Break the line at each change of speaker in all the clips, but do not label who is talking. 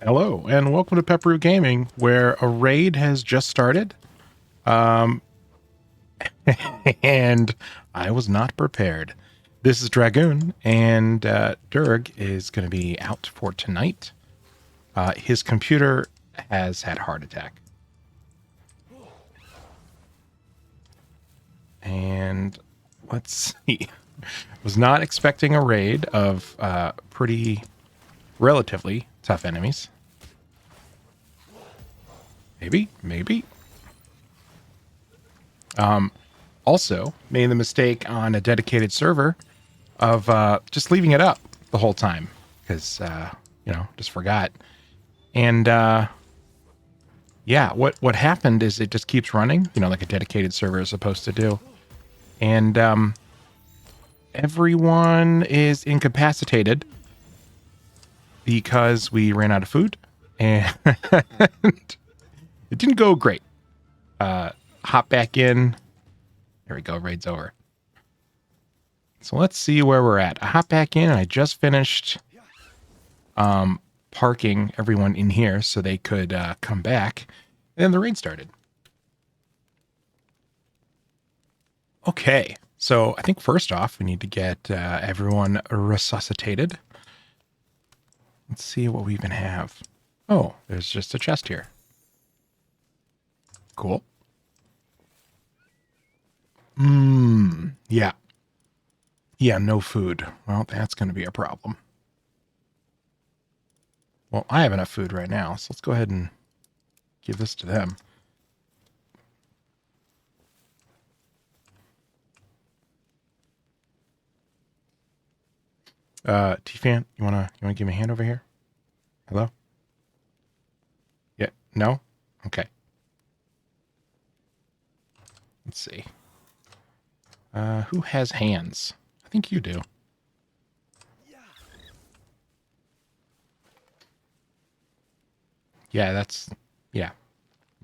Hello, and welcome to Pepperoo Gaming, where a raid has just started. Um, and I was not prepared. This is Dragoon, and Durg is going to be out for tonight. His computer has had a heart attack. And let's see. Was not expecting a raid of pretty relatively tough enemies. Maybe. Also, made the mistake on a dedicated server of just leaving it up the whole time because, just forgot. And yeah, what happened is it just keeps running, like a dedicated server is supposed to do. And everyone is incapacitated because we ran out of food. And it didn't go great. Hop back in. There we go. Raid's over. So let's see where we're at. I hop back in. I just finished parking everyone in here so they could come back. And then the raid started. Okay. So I think first off, we need to get everyone resuscitated. Let's see what we even have. Oh, there's just a chest here. Cool. Yeah. Yeah, no food. Well, that's going to be a problem. Well, I have enough food right now, so let's go ahead and give this to them. T-Fan, you wanna give me a hand over here? Hello? Yeah, no? Okay. Let's see. Who has hands? I think you do. Yeah, yeah.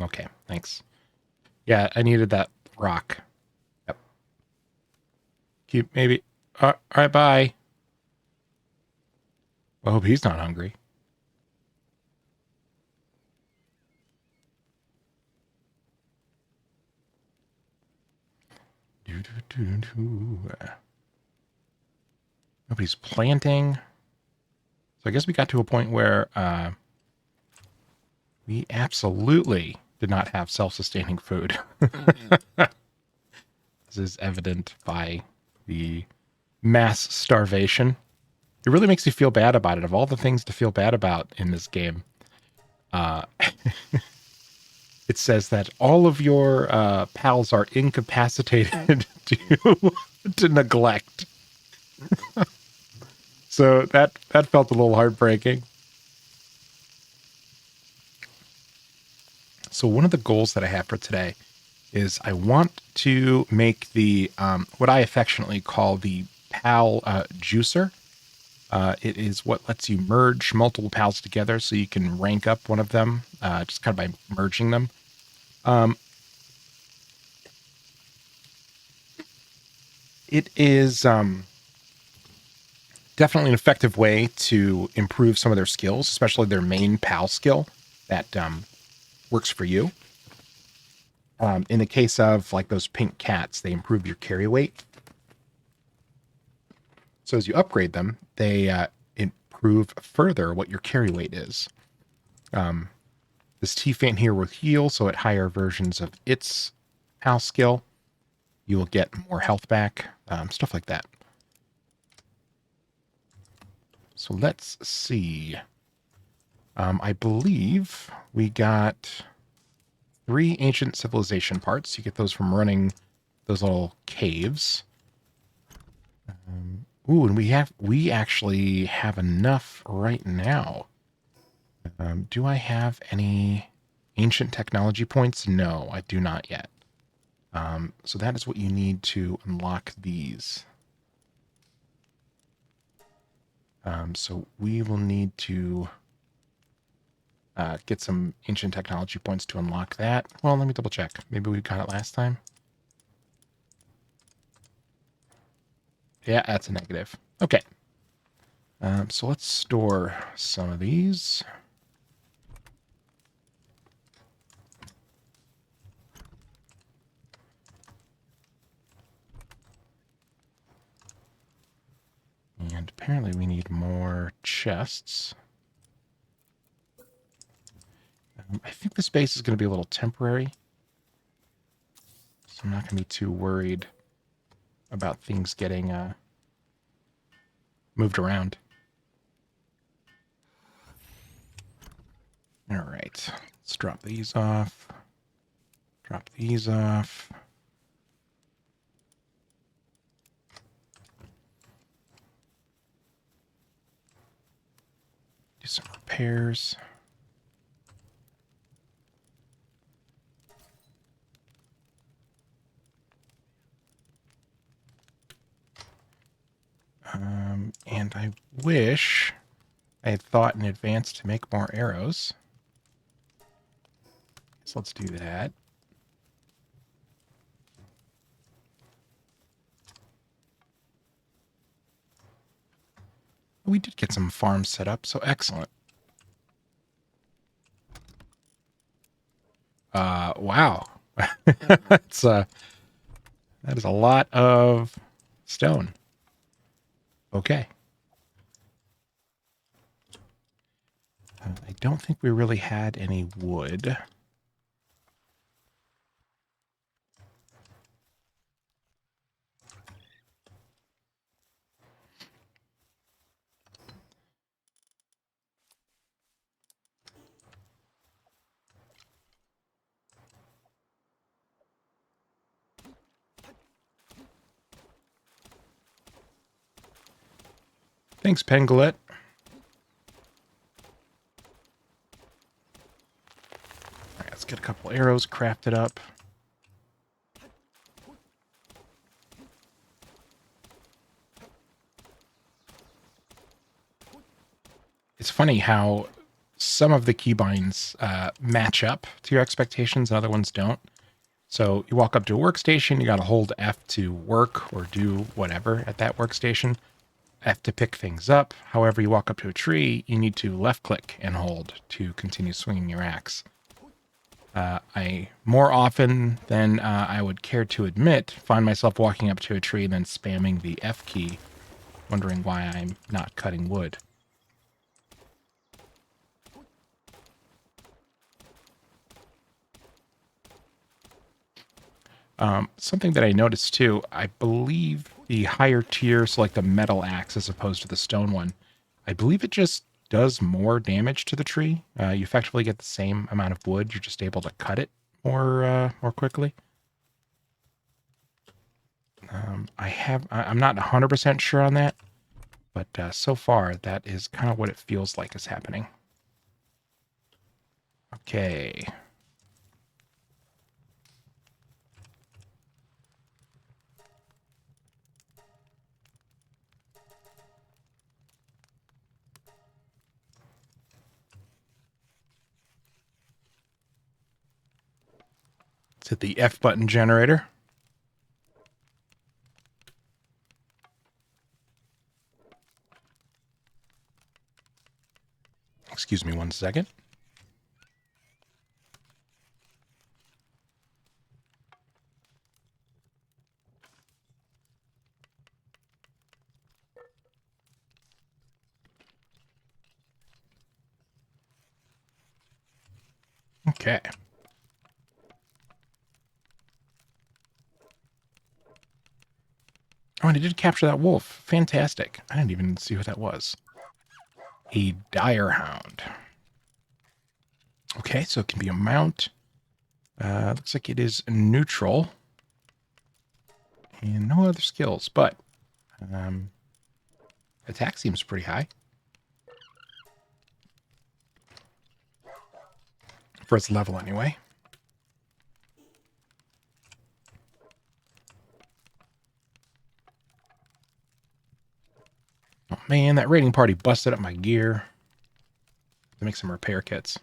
Okay, thanks. Yeah, I needed that rock. Yep. Keep, maybe. All right, bye. I hope he's not hungry. Nobody's planting. So I guess we got to a point where we absolutely did not have self-sustaining food. This is evident by the mass starvation. It really makes you feel bad about it. Of all the things to feel bad about in this game, it says that all of your pals are incapacitated to neglect. So that felt a little heartbreaking. So one of the goals that I have for today is I want to make the what I affectionately call the PAL juicer. It is what lets you merge multiple pals together so you can rank up one of them just kind of by merging them. It is definitely an effective way to improve some of their skills, especially their main PAL skill that works for you. In the case of like those pink cats, they improve your carry weight. So as you upgrade them, they improve further what your carry weight is. This T-Fan here will heal, so at higher versions of its PAL skill, you will get more health back, stuff like that. So let's see. I believe we got 3 ancient civilization parts. You get those from running those little caves. Ooh, and we actually have enough right now. Do I have any ancient technology points? No, I do not yet. So that is what you need to unlock these. So we will need to get some ancient technology points to unlock that. Well, let me double check. Maybe we got it last time. Yeah, that's a negative. Okay. So let's store some of these. And apparently we need more chests. I think this base is going to be a little temporary. So I'm not going to be too worried about things getting moved around. All right. Let's drop these off. Drop these off. Do some repairs. And I wish I had thought in advance to make more arrows. So let's do that. We did get some farms set up, so excellent. Wow. It's that is a lot of stone. Okay. I don't think we really had any wood. Thanks, Penglet. All right, let's get a couple arrows crafted up. It's funny how some of the keybinds match up to your expectations and other ones don't. So you walk up to a workstation, you got to hold F to work or do whatever at that workstation. F to pick things up. However, you walk up to a tree, you need to left click and hold to continue swinging your axe. I, more often than I would care to admit, find myself walking up to a tree and then spamming the F key, wondering why I'm not cutting wood. Something that I noticed too, I believe the higher tier, so like the metal axe as opposed to the stone one, I believe it just does more damage to the tree. You effectively get the same amount of wood, you're just able to cut it more quickly. I'm not 100% sure on that, but so far that is kind of what it feels like is happening. Okay. Let's hit the F button generator. Excuse me 1 second. Okay. Oh, and I did capture that wolf. Fantastic. I didn't even see who that was. A dire hound. Okay, so it can be a mount. Looks like it is neutral. And no other skills, but attack seems pretty high. For its level, anyway. Oh man, that raiding party busted up my gear. To make some repair kits.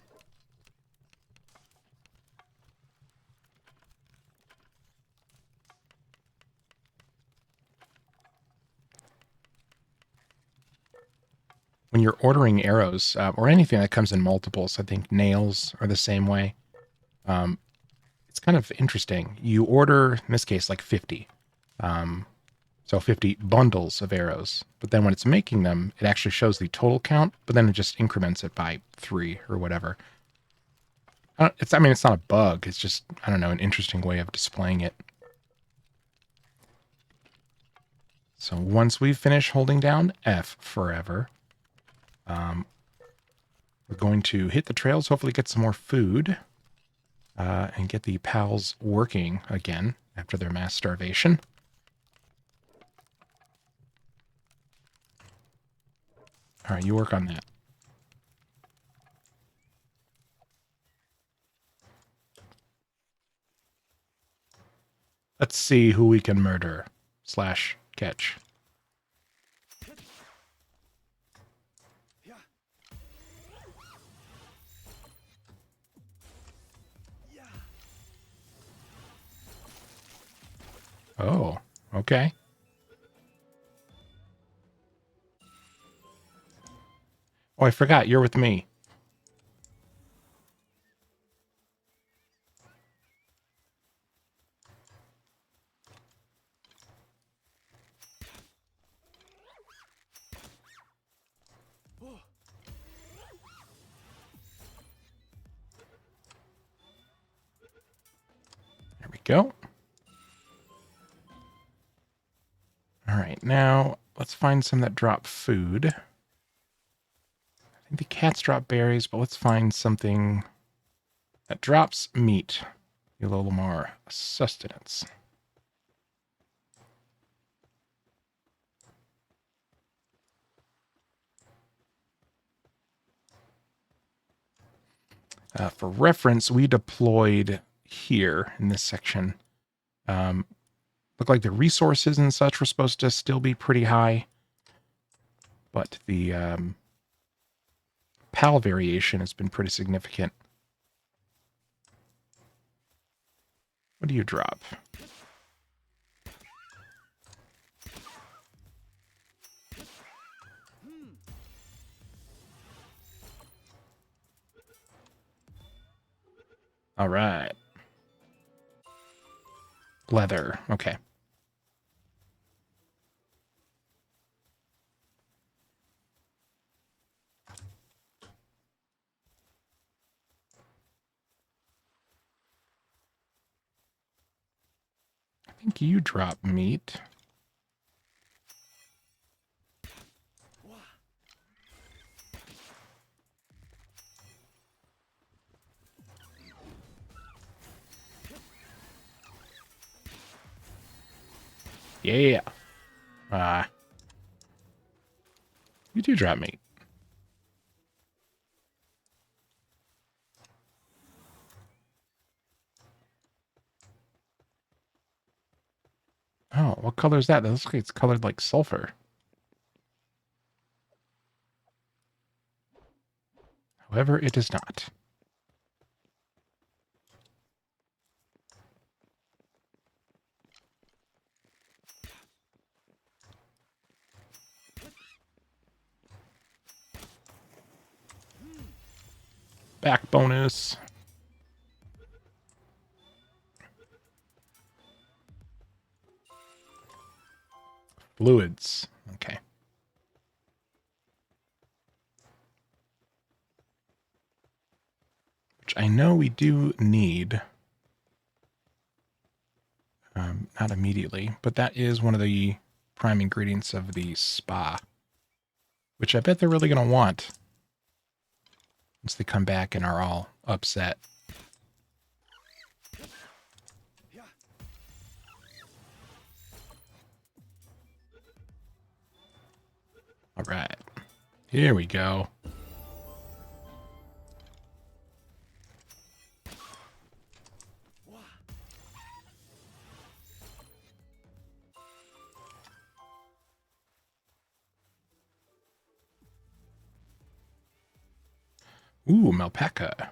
When you're ordering arrows, or anything that comes in multiples, I think nails are the same way. It's kind of interesting. You order, in this case, like 50. So 50 bundles of arrows. But then when it's making them, it actually shows the total count, but then it just increments it by 3 or whatever. I mean, it's not a bug. It's just, I don't know, an interesting way of displaying it. So once we finish holding down F forever, we're going to hit the trails, hopefully get some more food, and get the pals working again after their mass starvation. All right, you work on that. Let's see who we can murder / catch. Oh, okay. Oh, I forgot. You're with me. There we go. All right, now let's find some that drop food. I think the cats drop berries, but let's find something that drops meat. A little more sustenance. For reference, we deployed here in this section. Look like the resources and such were supposed to still be pretty high, but the PAL variation has been pretty significant. What do you drop? All right. Leather. Okay. I think you drop meat. Yeah. You do drop meat. Oh, what color is that? That looks like it's colored like sulfur. However, it is not. Back bonus. Fluids. Okay. Which I know we do need. Not immediately, but that is one of the prime ingredients of the spa. Which I bet they're really going to want once they come back and are all upset. All right. Here we go. Ooh, Malpaca.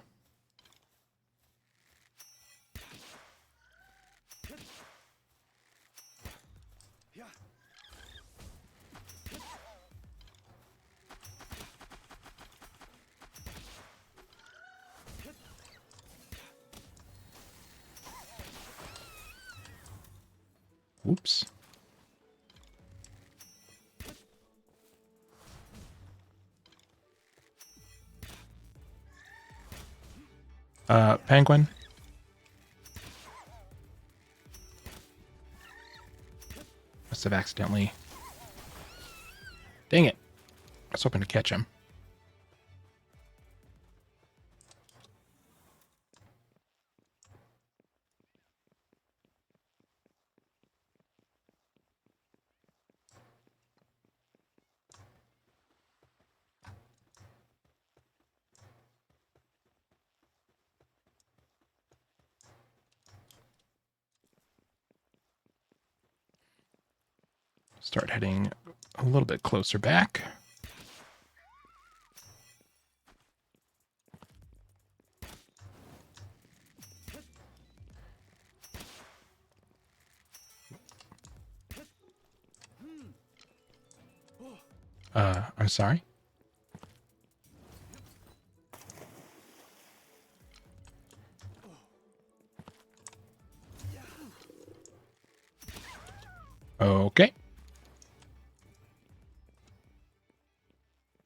Whoops. Penguin. Must have accidentally. Dang it. I was hoping to catch him. Start heading a little bit closer back. I'm sorry. Okay.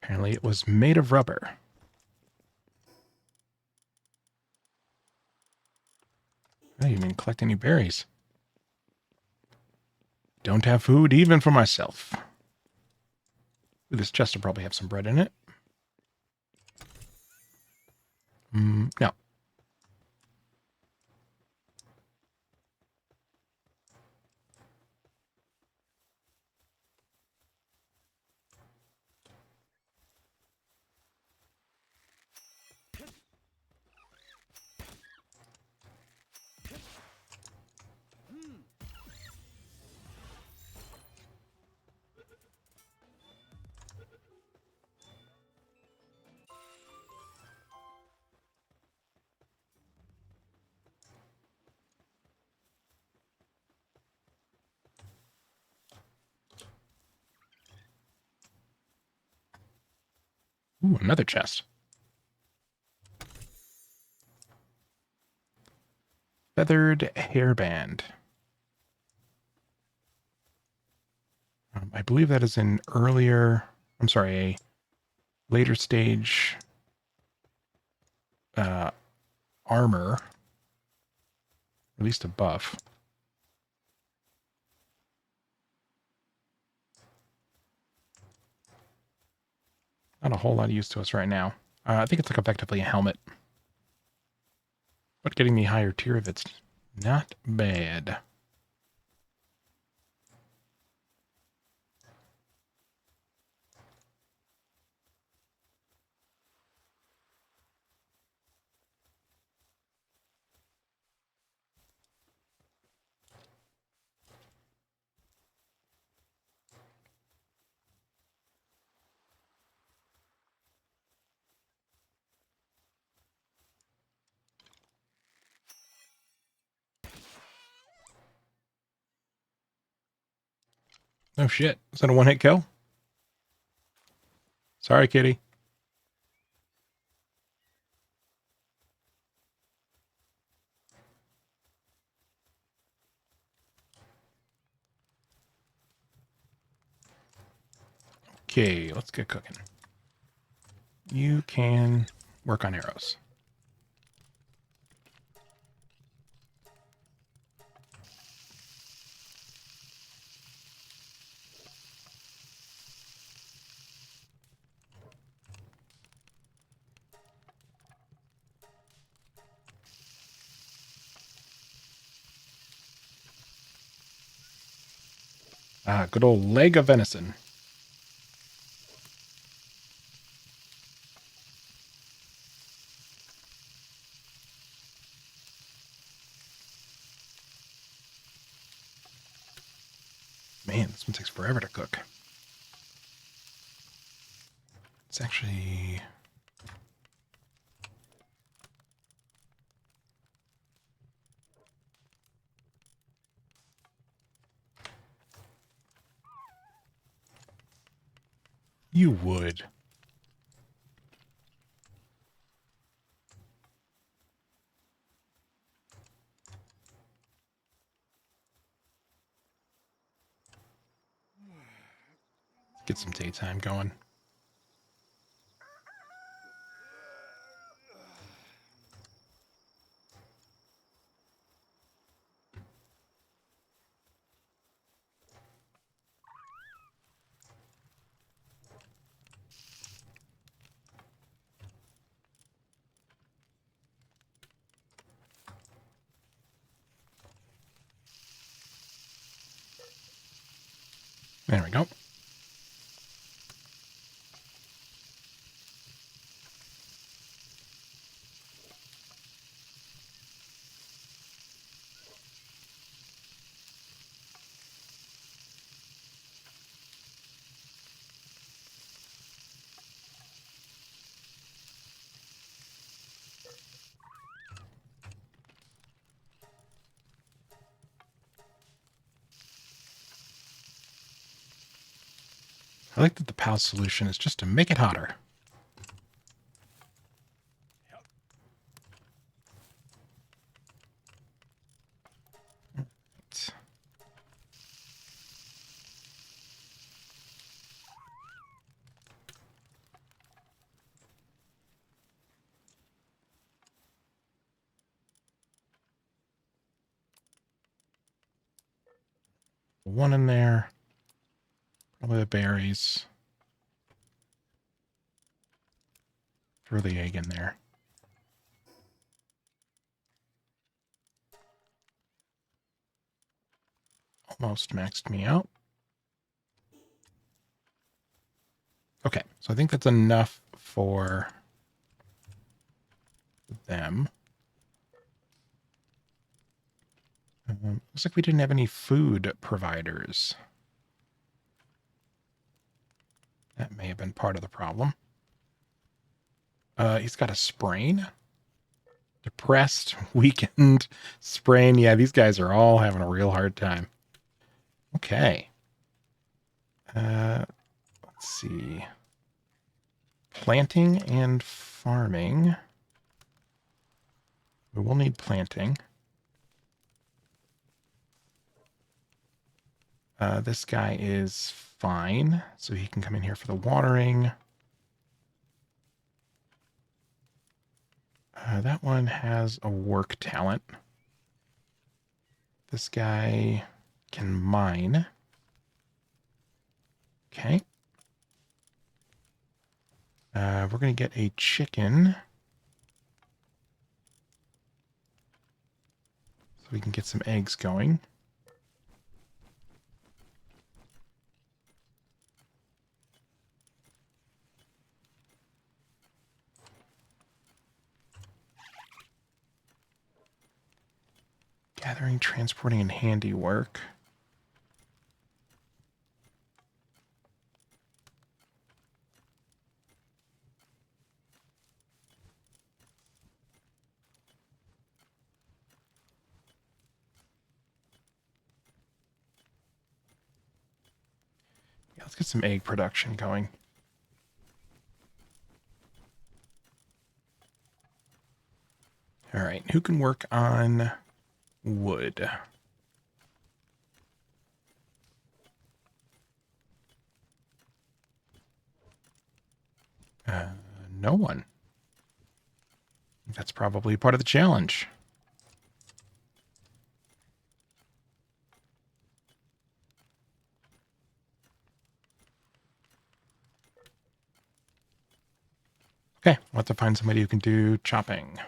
Apparently it was made of rubber. I didn't even collect any berries. Don't have food even for myself. This chest will probably have some bread in it. No. Ooh, another chest. Feathered hairband. I believe that is an earlier, I'm sorry, a later stage armor, at least a buff. Not a whole lot of use to us right now. I think it's like effectively a helmet. But getting the higher tier of it's not bad. Oh shit. Is that a one-hit kill? Sorry, kitty. Okay, let's get cooking. You can work on arrows. Ah, good old leg of venison. Man, this one takes forever to cook. It's actually... You would. Get some daytime going. There we go. I like that the PAL solution is just to make it hotter. One in there. Probably the berries. Throw the egg in there. Almost maxed me out. Okay, so I think that's enough for them. Looks like we didn't have any food providers. That may have been part of the problem. He's got a sprain. Depressed, weakened, sprain. Yeah, these guys are all having a real hard time. Okay. Let's see. Planting and farming. We will need planting. This guy is fine, so he can come in here for the watering. That one has a work talent. This guy can mine. Okay. We're going to get a chicken. So we can get some eggs going. Gathering, transporting, and handiwork. Yeah, let's get some egg production going. All right, who can work on wood? No one. That's probably part of the challenge. Okay, we'll have to find somebody who can do chopping.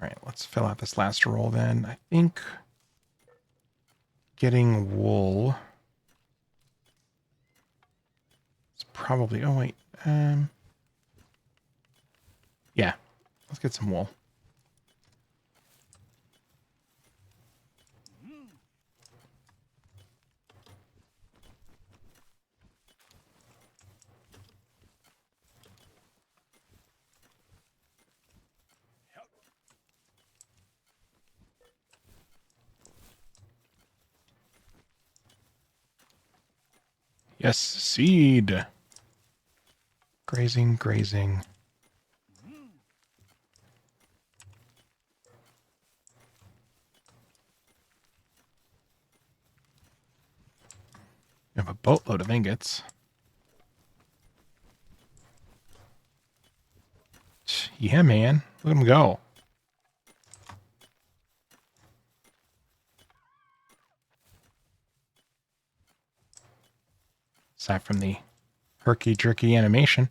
All right, let's fill out this last roll then. I think getting wool is probably... Oh, wait. Yeah, let's get some wool. Yes, seed. Grazing, grazing. We have a boatload of ingots. Yeah, man. Look at them go. Aside from the herky-jerky animation.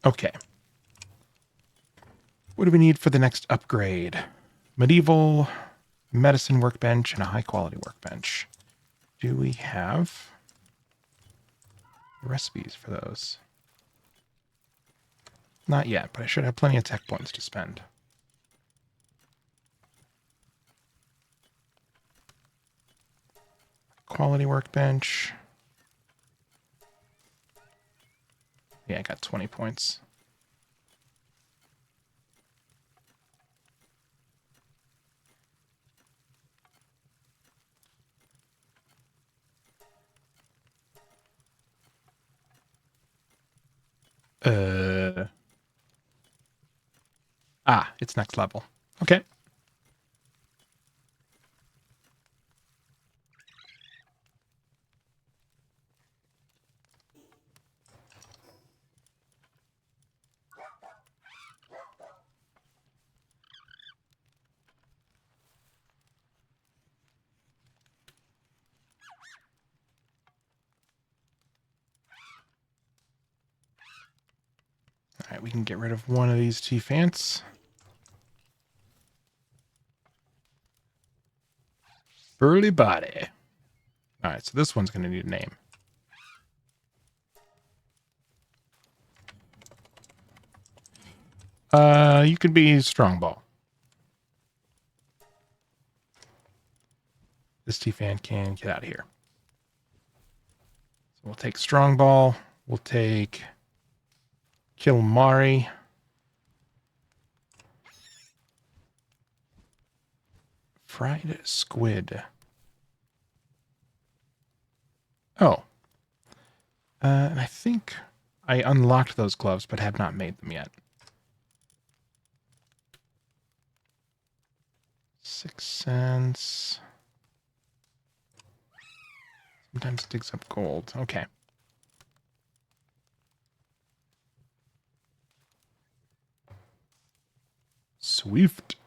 Okay. What do we need for the next upgrade? Medieval medicine workbench and a high quality workbench. Do we have recipes for those? Not yet, but I should have plenty of tech points to spend. Quality workbench. Yeah, I got 20 points. It's next level. Okay. All right, we can get rid of one of these T-Fants. Burly body. All right, so this one's going to need a name. You could be Strongball. This T-Fan can get out of here. So we'll take Strongball. We'll take Kilmari. Fried squid. Oh. And I think I unlocked those gloves, but have not made them yet. 6 cents. Sometimes it digs up gold. Okay. Swift.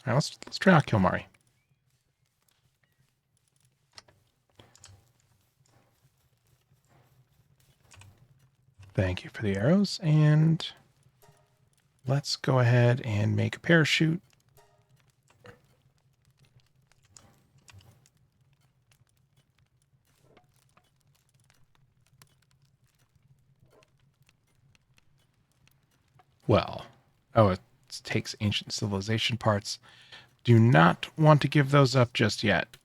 All right, let's try out Kilmari. Thank you for the arrows, and let's go ahead and make a parachute. Well, oh, it takes ancient civilization parts. Do not want to give those up just yet.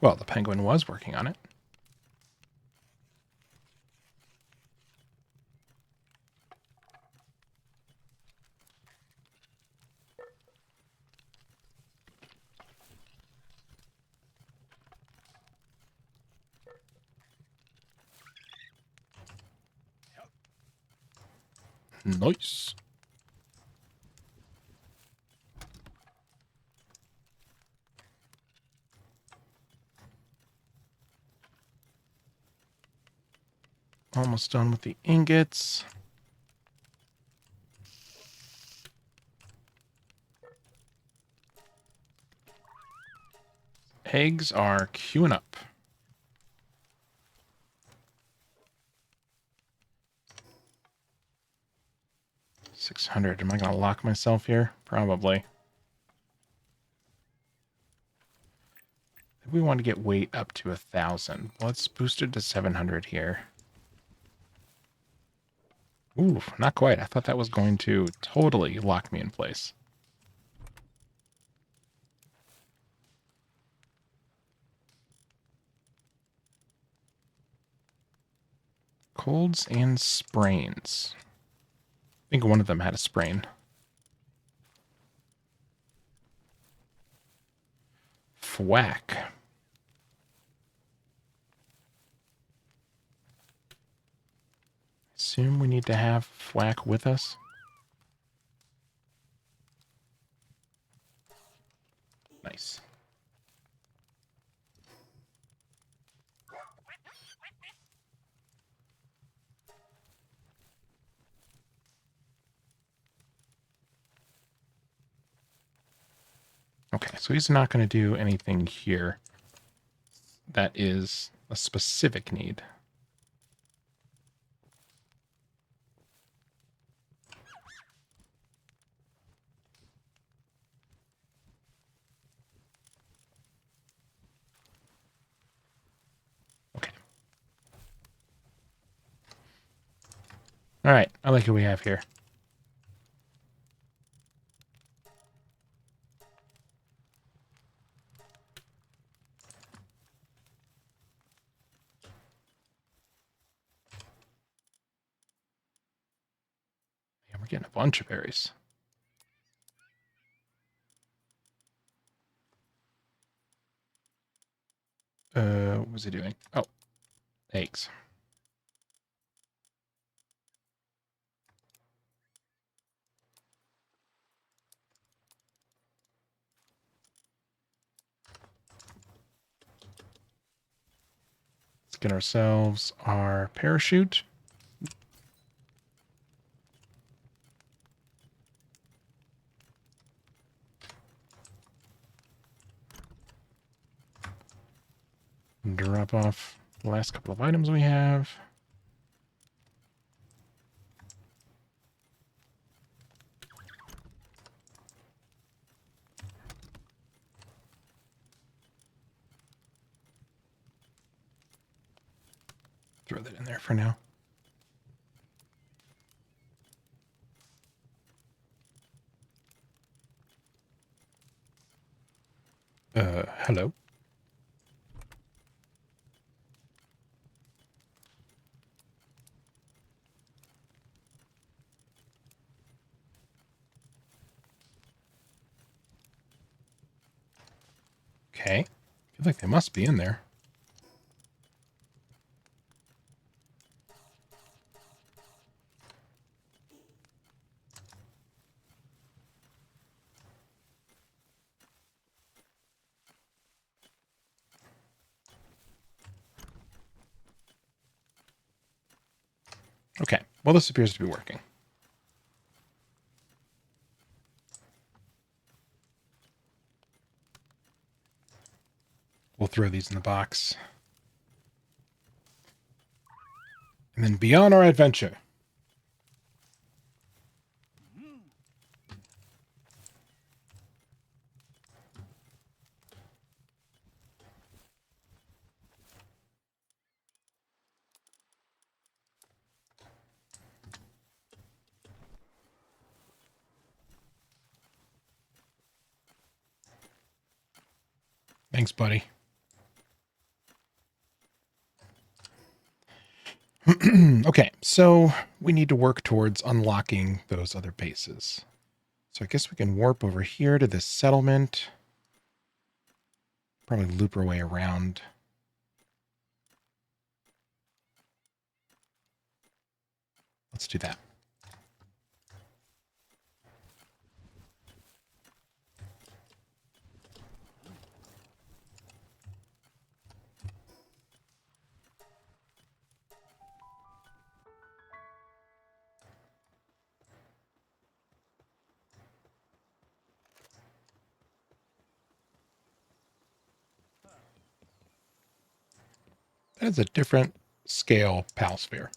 Well, the penguin was working on it. Nice. Almost done with the ingots. Eggs are queuing up. $600. Am I going to lock myself here? Probably. We want to get weight up to 1,000. Let's boost it to 700 here. Ooh, not quite. I thought that was going to totally lock me in place. Colds and sprains. I think one of them had a sprain. Thwack. Assume we need to have Thwack with us. Nice. Okay, so he's not going to do anything here that is a specific need. Okay. All right, I like what we have here. Yeah, we're getting a bunch of berries. What was he doing? Oh, eggs. Let's get ourselves our parachute. Drop off the last couple of items we have. Throw that in there for now. Hello. Okay. I feel like they must be in there. Okay. Well, this appears to be working. We'll throw these in the box. And then be on our adventure. Thanks, buddy. Okay, so we need to work towards unlocking those other bases. So I guess we can warp over here to this settlement. Probably loop our way around. Let's do that. That is a different scale PAL sphere.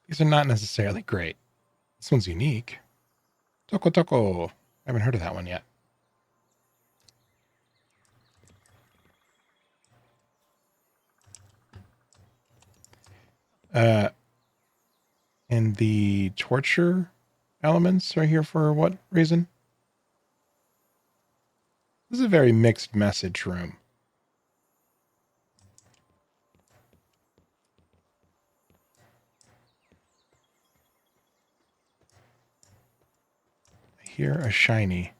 These are not necessarily great. This one's unique. Toko Toko. I haven't heard of that one yet. And the torture elements are here for what reason? This is a very mixed message room. I hear a shiny.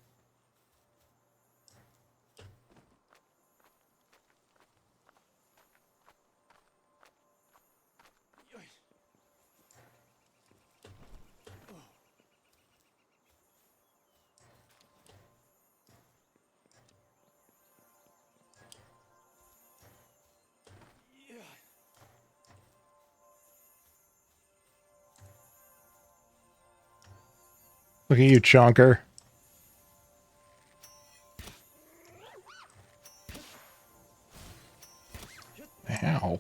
Look at you, chonker. Ow.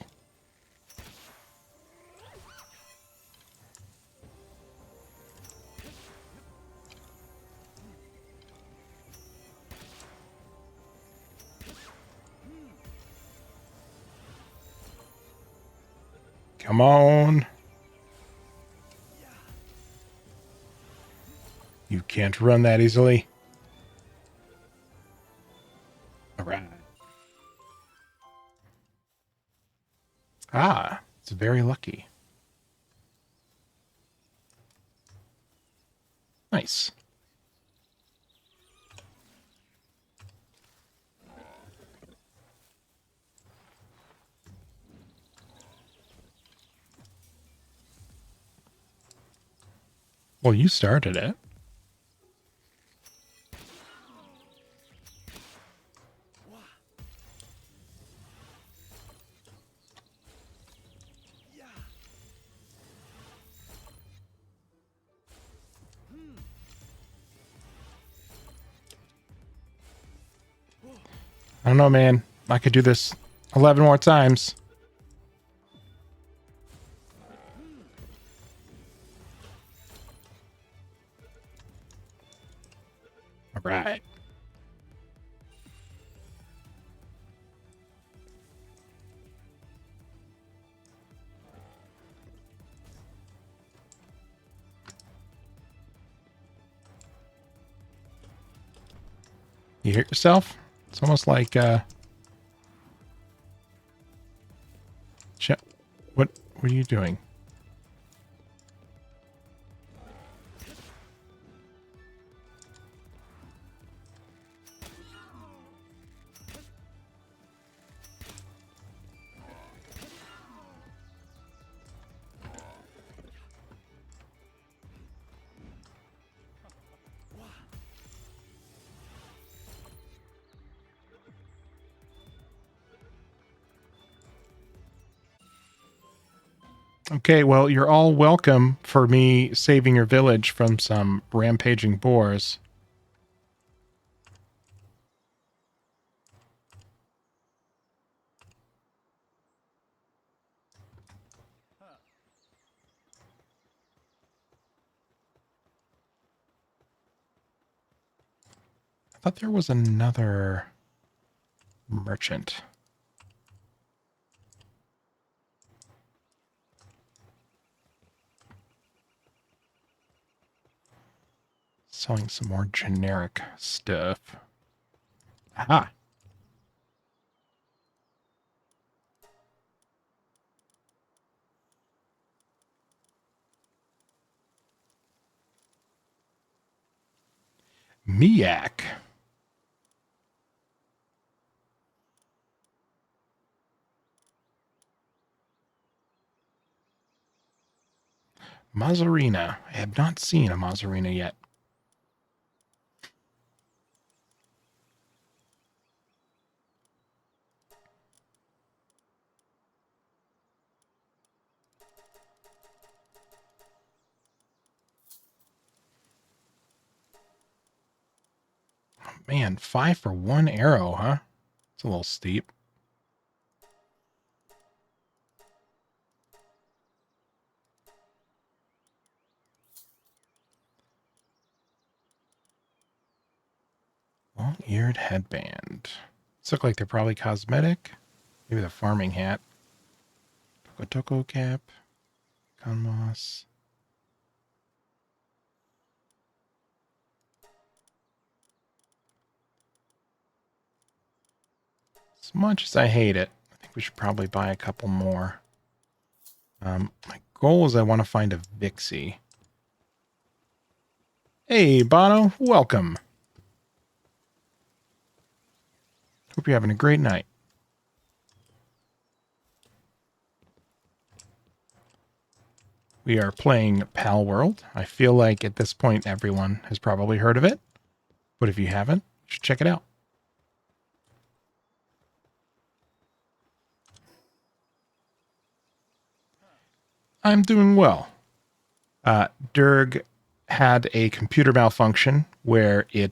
Come on. You can't run that easily. All right. Ah, it's very lucky. Nice. Well, you started it. I don't know, man. I could do this 11 more times. All right. You hit yourself? It's almost like, what are you doing? Okay, well, you're all welcome for me saving your village from some rampaging boars. I thought there was another merchant. Selling some more generic stuff. Aha. Miak. Mazzarina. I have not seen a Mazzarina yet. Oh, man, 5 for 1 arrow, huh? It's a little steep. Long-eared headband. These look like they're probably cosmetic. Maybe the farming hat. Toko cap. Conmoss. As much as I hate it, I think we should probably buy a couple more. My goal is I want to find a Vixie. Hey, Bono, welcome. Hope you're having a great night. We are playing PalWorld. I feel like at this point everyone has probably heard of it, but if you haven't, you should check it out. I'm doing well. Durg had a computer malfunction where his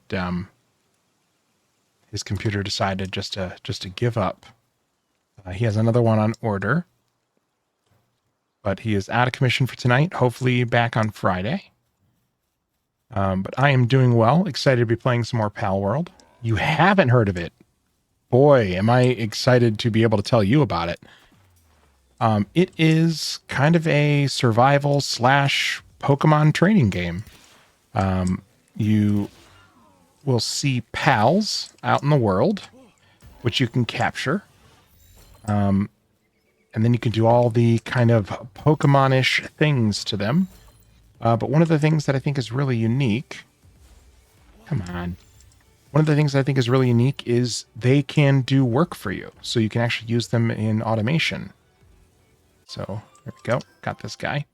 computer decided just to give up. He has another one on order, but he is out of commission for tonight. Hopefully back on Friday. But I am doing well. Excited to be playing some more PalWorld. You haven't heard of it. Boy, am I excited to be able to tell you about it. It is kind of a survival / Pokemon training game. You will see pals out in the world, which you can capture. And then you can do all the kind of Pokemon-ish things to them. But one of the things that I think is really unique... Come on. One of the things that I think is really unique is they can do work for you. So you can actually use them in automation. So there we go. Got this guy.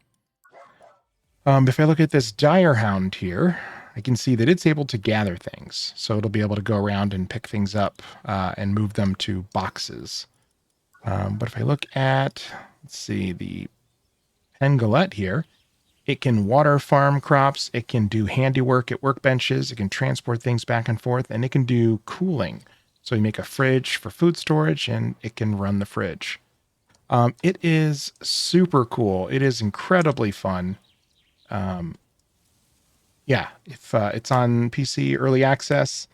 If I look at this Dire Hound here, I can see that it's able to gather things. So it'll be able to go around and pick things up and move them to boxes. But if I look at, let's see, the Pangolette here, it can water farm crops, it can do handiwork at workbenches, it can transport things back and forth, and it can do cooling. So you make a fridge for food storage, and it can run the fridge. It is super cool. It is incredibly fun. Yeah, if it's on PC early access,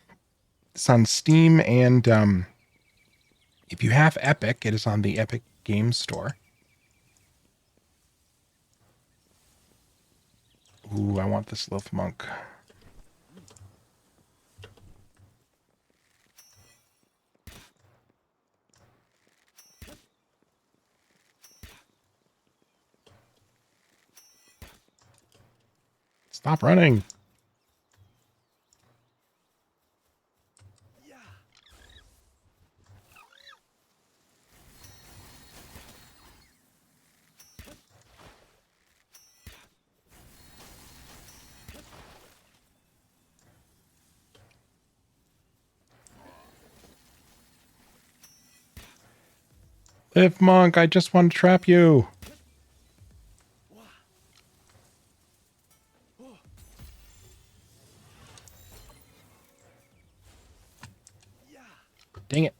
it's on Steam, and if you have Epic, it is on the Epic Games Store. Ooh, I want this Lilith Monk. Stop running. Live, Monk, I just want to trap you. Dang it.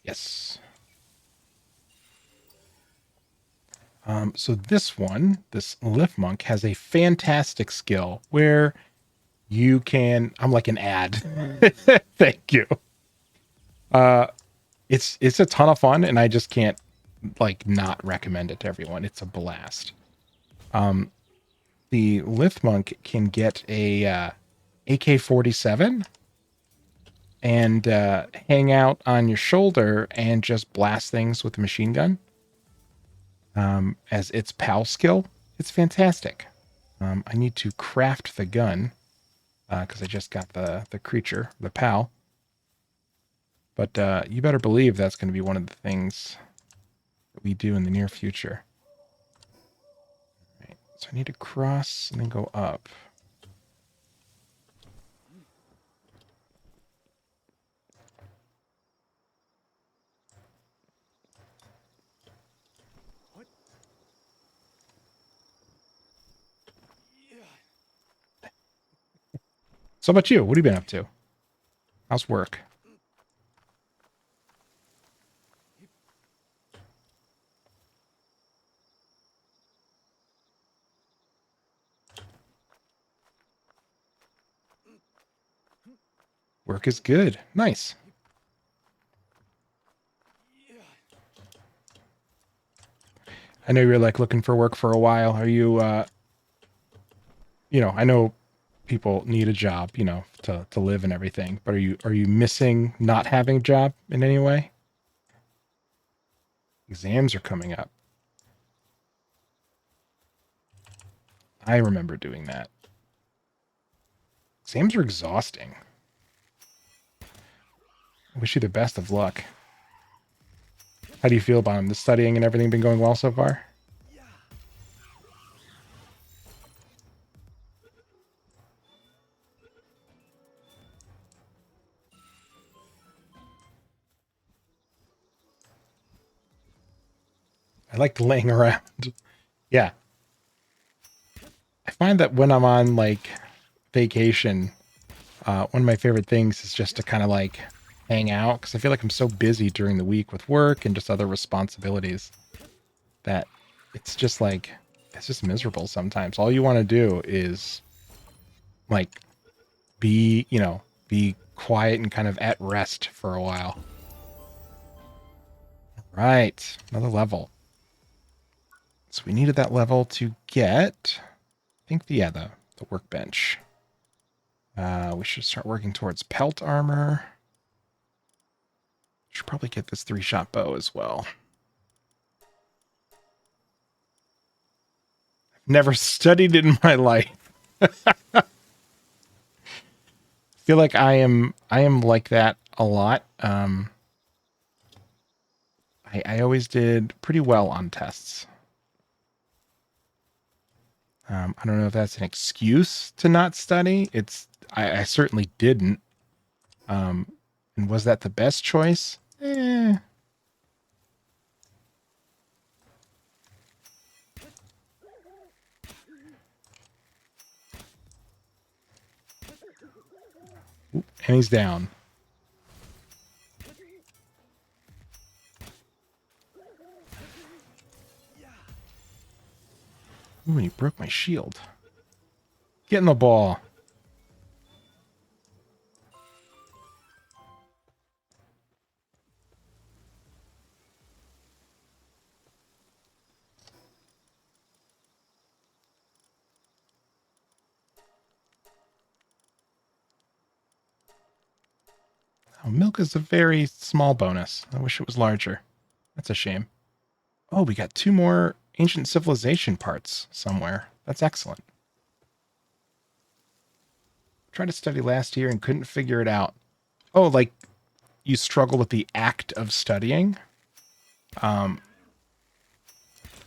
Yes. So this one, this Lift Monk, has a fantastic skill where you can... I'm like an ad. Thank you. It's a ton of fun, and I just can't like not recommend it to everyone. It's a blast. The Lift Monk can get a AK-47 and hang out on your shoulder and just blast things with a machine gun. As its PAL skill, it's fantastic. I need to craft the gun because I just got the creature, the PAL. But you better believe that's going to be one of the things that we do in the near future. Right, so I need to cross and then go up. So how about you? What have you been up to? How's work? Work is good. Nice. I know you're like looking for work for a while. Are you, I know people need a job, to live and everything, but are you missing not having a job in any way? Exams are coming up. I remember doing that. Exams are exhausting. I wish you the best of luck. How do you feel about them? The studying and everything been going well so far? I like laying around. Yeah. I find that when I'm on like vacation, one of my favorite things is just to kind of like hang out because I feel like I'm so busy during the week with work and just other responsibilities that it's just like, it's just miserable sometimes. All you want to do is like be, be quiet and kind of at rest for a while. Right. Another level. So we needed that level to get, I think the workbench. We should start working towards pelt armor. Should probably get this 3-shot bow as well. Never studied it in my life. Feel like I am like that a lot. I always did pretty well on tests. I don't know if that's an excuse to not study. I certainly didn't. And was that the best choice? Oop, and he's down. Ooh, and he broke my shield. Get in the ball. Oh, milk is a very small bonus. I wish it was larger. That's a shame. Oh, we got 2 more ancient civilization parts somewhere. That's excellent. Tried to study last year and couldn't figure it out. Oh, like you struggle with the act of studying? I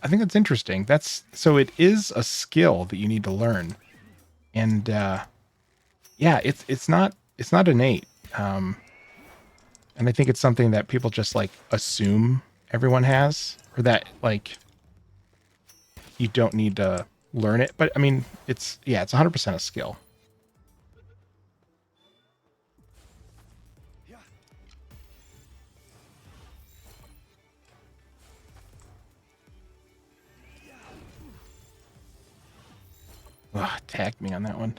think that's interesting. So it is a skill that you need to learn. And yeah, it's not innate. And I think it's something that people just like assume everyone has, or that like you don't need to learn it. But I mean, it's 100% a skill. Ugh, tagged me on that one.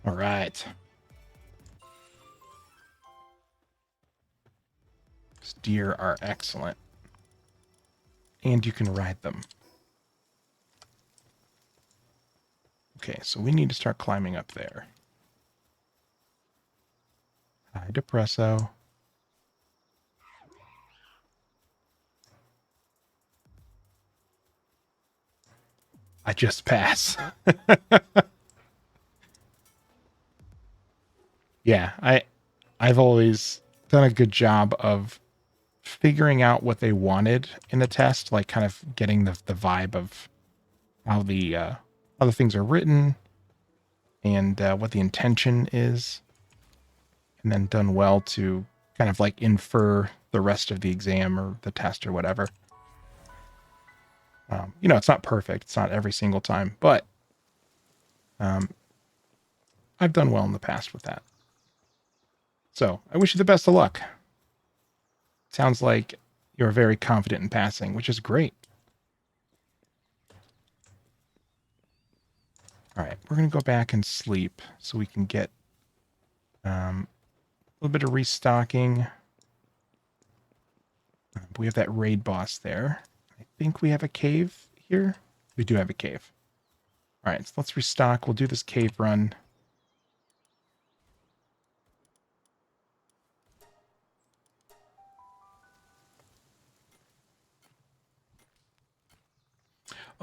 All right. These deer are excellent. And you can ride them. Okay, so we need to start climbing up there. Hi, Depresso. I just pass. Yeah, I've always done a good job of figuring out what they wanted in the test, like kind of getting the vibe of how the things are written and what the intention is, and then done well to kind of like infer the rest of the exam or the test or whatever. It's not perfect. It's not every single time, but I've done well in the past with that. So I wish you the best of luck. Sounds like you're very confident in passing, which is great. All right, we're going to go back and sleep so we can get a little bit of restocking. We have that raid boss there. I think we have a cave here. We do have a cave. All right, so let's restock. We'll do this cave run.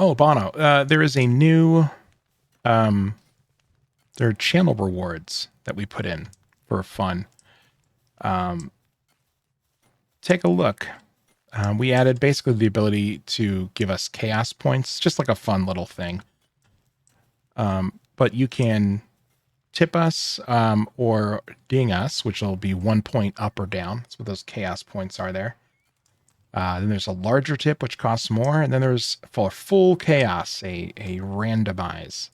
Oh, Bono, there is a new, there are channel rewards that we put in for fun. Take a look. We added basically the ability to give us chaos points, just like a fun little thing. But you can tip us or ding us, which will be 1 point up or down. That's what those chaos points are there. Then there's a larger tip, which costs more. And then there's for full chaos, a randomize,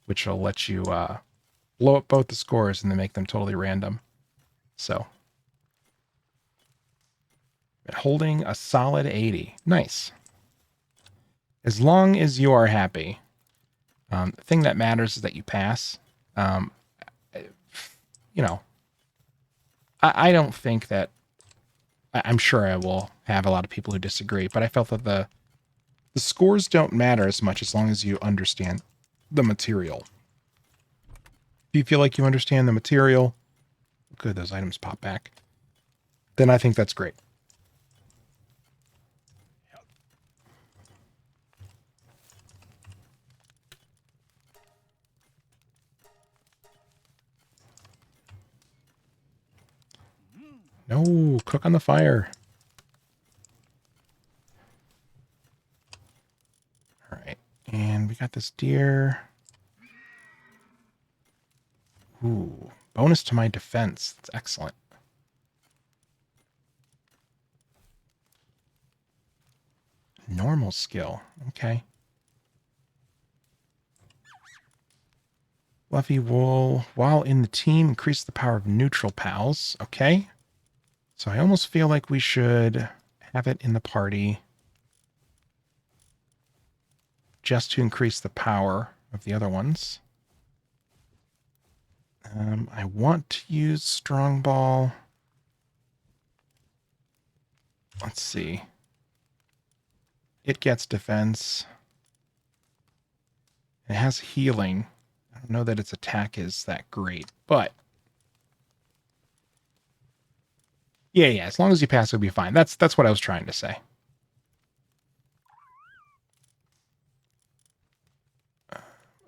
which will let you blow up both the scores and then make them totally random. So holding a solid 80. Nice. As long as you are happy. The thing that matters is that you pass. You know, I don't think that... I'm sure I will have a lot of people who disagree, but I felt that the scores don't matter as much as long as you understand the material. If you feel like you understand the material, good, those items pop back, then I think that's great. No, cook on the fire. All right, and we got this deer. Ooh, bonus to my defense. That's excellent. Normal skill. Okay. Fluffy wool. While in the team, increase the power of neutral pals. Okay. So I almost feel like we should have it in the party just to increase the power of the other ones. I want to use strong ball. Let's see. It gets defense. It has healing. I don't know that its attack is that great, but yeah, as long as you pass, it'll be fine. That's what I was trying to say.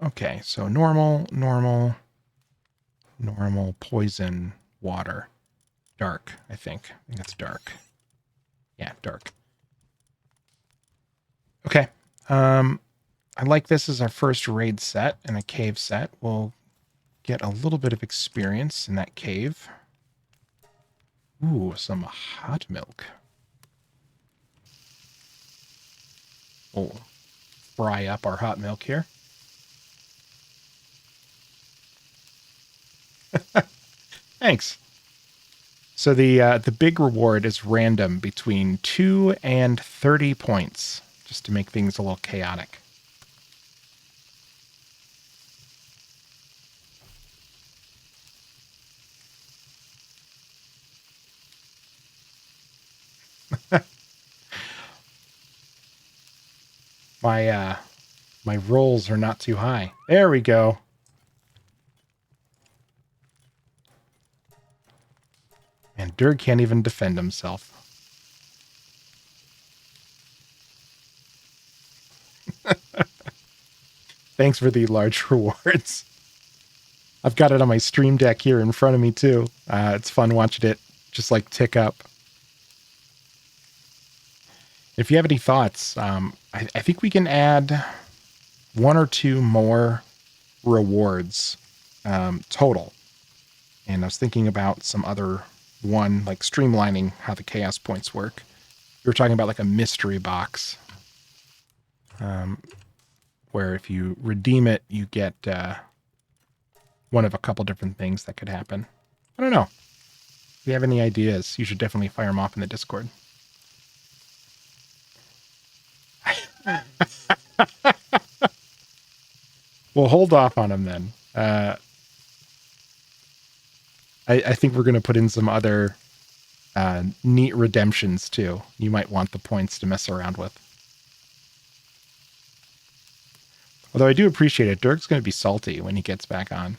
Okay, so normal, poison, water, dark, I think. I think it's dark. Yeah, dark. Okay. I like this as our first raid set and a cave set. We'll get a little bit of experience in that cave. Ooh, some hot milk. We'll fry up our hot milk here. Thanks. So the big reward is random between 2 and 30 points, just to make things a little chaotic. My rolls are not too high. There we go. And Dirk can't even defend himself. Thanks for the large rewards. I've got it on my stream deck here in front of me too. It's fun watching it just like tick up. If you have any thoughts, I think we can add 1 or 2 more rewards total. And I was thinking about some other one, like streamlining how the chaos points work. We were talking about like a mystery box, where if you redeem it, you get one of a couple different things that could happen. I don't know. If you have any ideas, you should definitely fire them off in the Discord. We'll hold off on them then. I think we're going to put in some other neat redemptions too. You might want the points to mess around with. Although I do appreciate it. Dirk's going to be salty when he gets back on.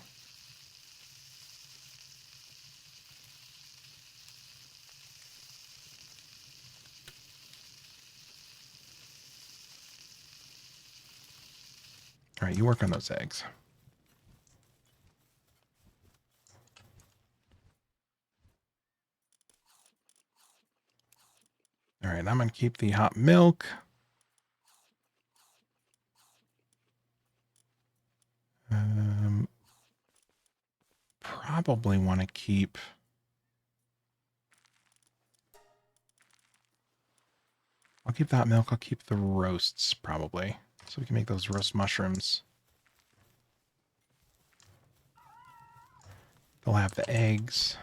All right, you work on those eggs. All right, I'm going to keep the hot milk. Probably want to keep... keep that milk. I'll keep the roasts, probably. So we can make those roast mushrooms. They'll have the eggs.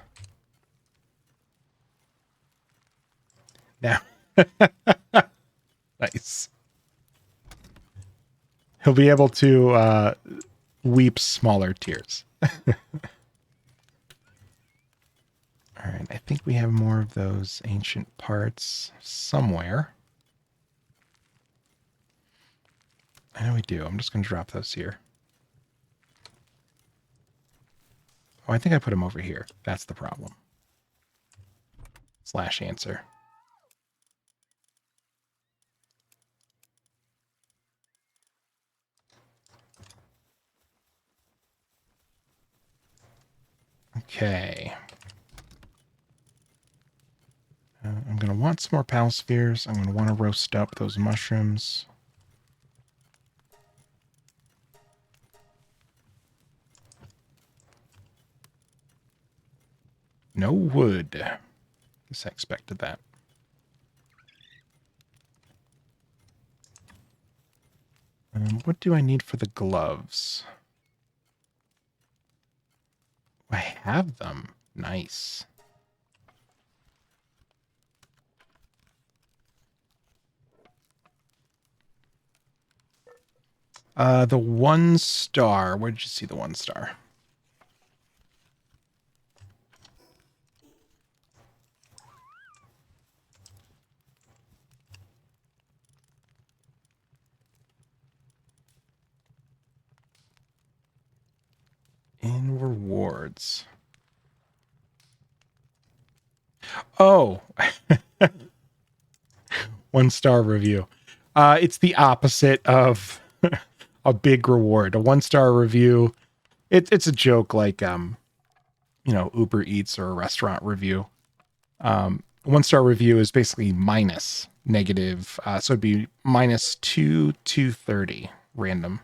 Now. Nice. He'll be able to weep smaller tears. All right, I think we have more of those ancient parts somewhere. I know we do. I'm just going to drop those here. Oh, I think I put them over here. That's the problem. Slash answer. Okay. I'm going to want some more pal spheres. I'm going to want to roast up those mushrooms. No wood. Guess I expected that. What do I need for the gloves? I have them. Nice. The 1 star. Where did you see the 1 star? In rewards. Oh. 1 star review. It's the opposite of a big reward. A 1 star review. It's a joke like, Uber Eats or a restaurant review. 1 star review is basically minus negative. So it'd be minus 230 random.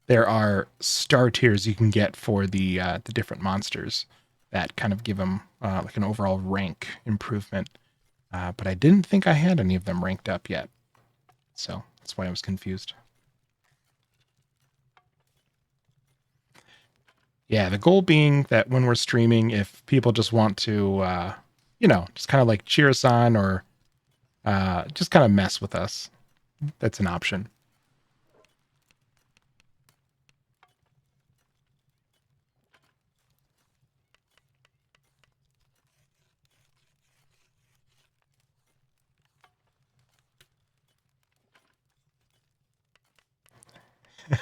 There are star tiers you can get for the different monsters that kind of give them like an overall rank improvement. But I didn't think I had any of them ranked up yet. So that's why I was confused. Yeah, the goal being that when we're streaming, if people just want to, just kind of like cheer us on or just kind of mess with us, that's an option.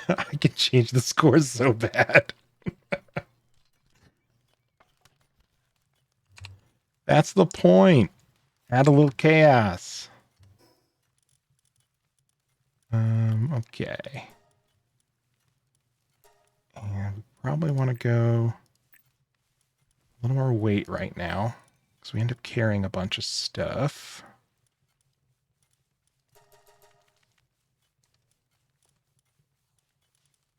I can change the scores so bad. That's the point. Add a little chaos. Okay. And we probably want to go a little more weight right now because we end up carrying a bunch of stuff.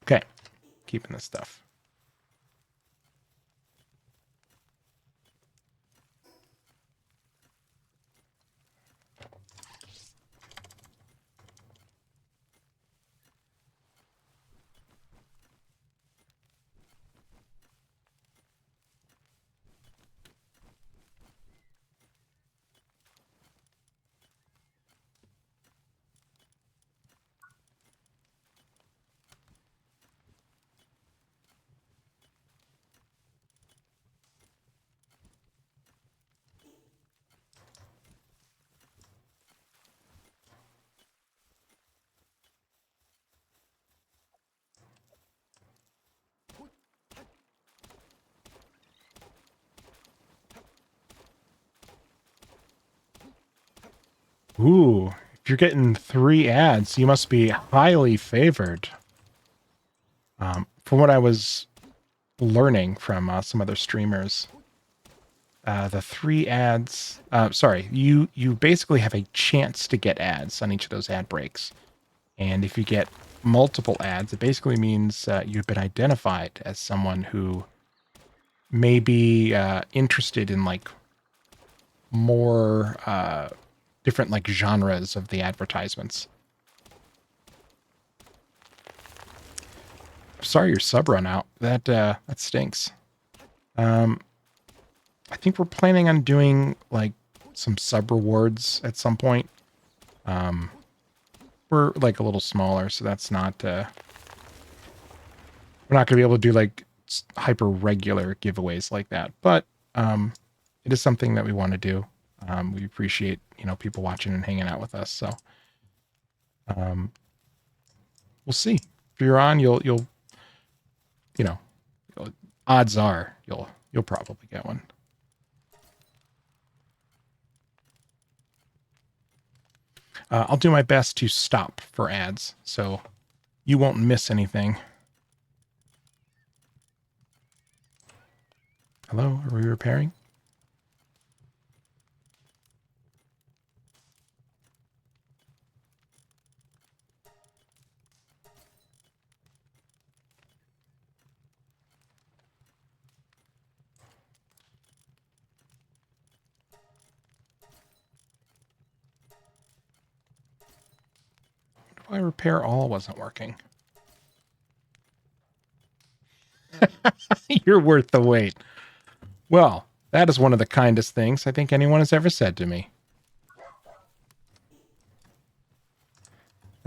Okay, keeping this stuff. Ooh, if you're getting 3 ads, you must be highly favored. From what I was learning from some other streamers, the 3 ads, you basically have a chance to get ads on each of those ad breaks. And if you get multiple ads, it basically means you've been identified as someone who may be interested in like more different like genres of the advertisements. Sorry your sub run out. That stinks. I think we're planning on doing like some sub rewards at some point. We're like a little smaller, so that's not we're not gonna be able to do like hyper regular giveaways like that, but it is something that we want to do. We appreciate, you know, people watching and hanging out with us. So we'll see. If you're on, you'll you know, odds are you'll probably get one. I'll do my best to stop for ads, so you won't miss anything. Hello, are we repairing? Why repair all wasn't working? You're worth the wait. Well, that is one of the kindest things I think anyone has ever said to me.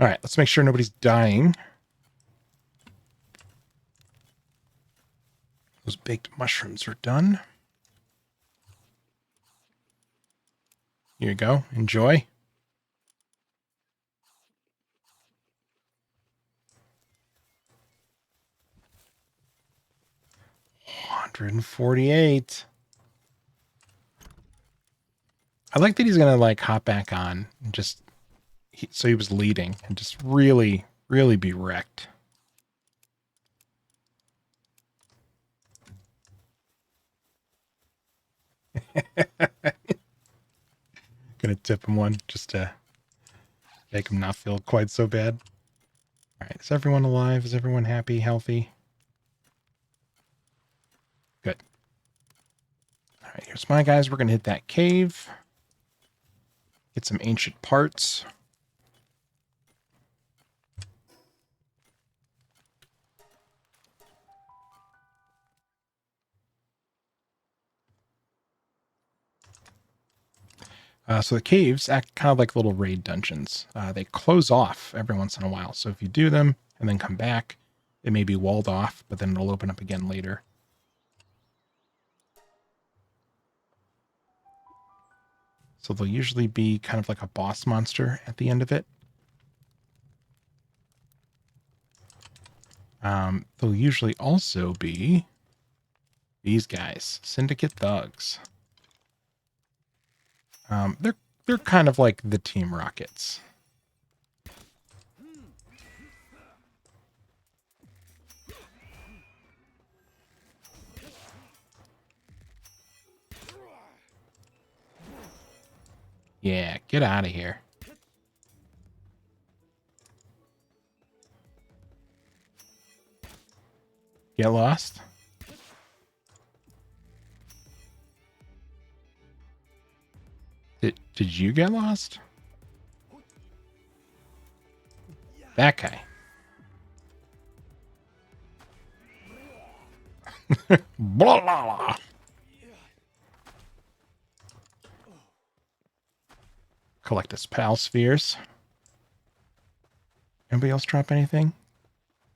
All right, let's make sure nobody's dying. Those baked mushrooms are done. Here you go. Enjoy. $148. I like that he's gonna like hop back on and just so he was leading and just really be wrecked. Gonna tip him one just to make him not feel quite so bad. All right, is everyone alive? Is everyone happy, healthy? Good. All right, here's my guys. We're gonna hit that cave. Get some ancient parts. So the caves act kind of like little raid dungeons. They close off every once in a while. So if you do them and then come back, it may be walled off, but then it'll open up again later. So they'll usually be kind of like a boss monster at the end of it. They'll usually also be these guys, Syndicate Thugs. They're kind of like the Team Rockets. Yeah, get out of here. Get lost? Did you get lost? That guy. Blah, blah, blah. Collect his pal spheres. Anybody else drop anything?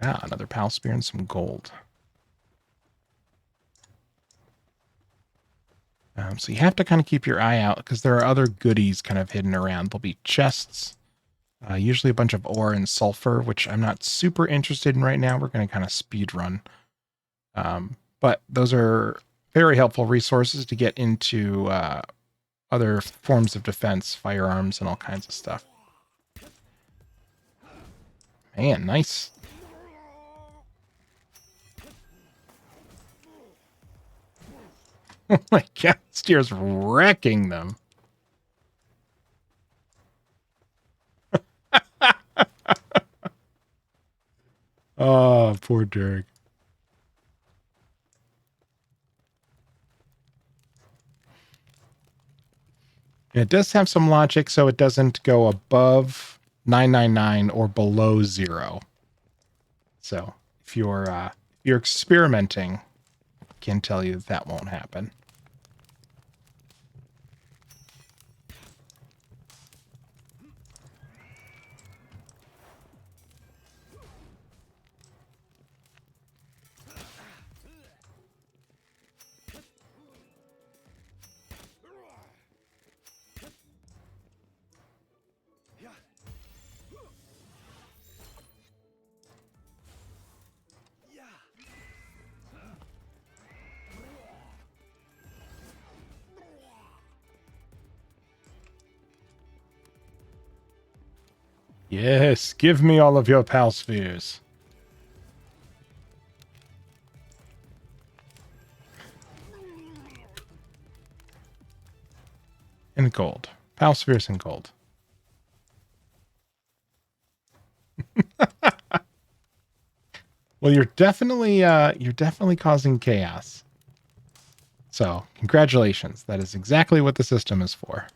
Ah, another pal spear and some gold. So you have to kind of keep your eye out because there are other goodies kind of hidden around. There'll be chests, usually a bunch of ore and sulfur, which I'm not super interested in right now. We're going to kind of speed run. But those are very helpful resources to get into other forms of defense, firearms, and all kinds of stuff. Man, nice. Oh my god, Steer's wrecking them. Oh, poor Derek. It does have some logic, so it doesn't go above 999 or below 0. So if you're experimenting, I can tell you that won't happen. Yes, give me all of your pal spheres. In gold. Pal spheres in gold. Well, you're definitely causing chaos. So, congratulations. That is exactly what the system is for.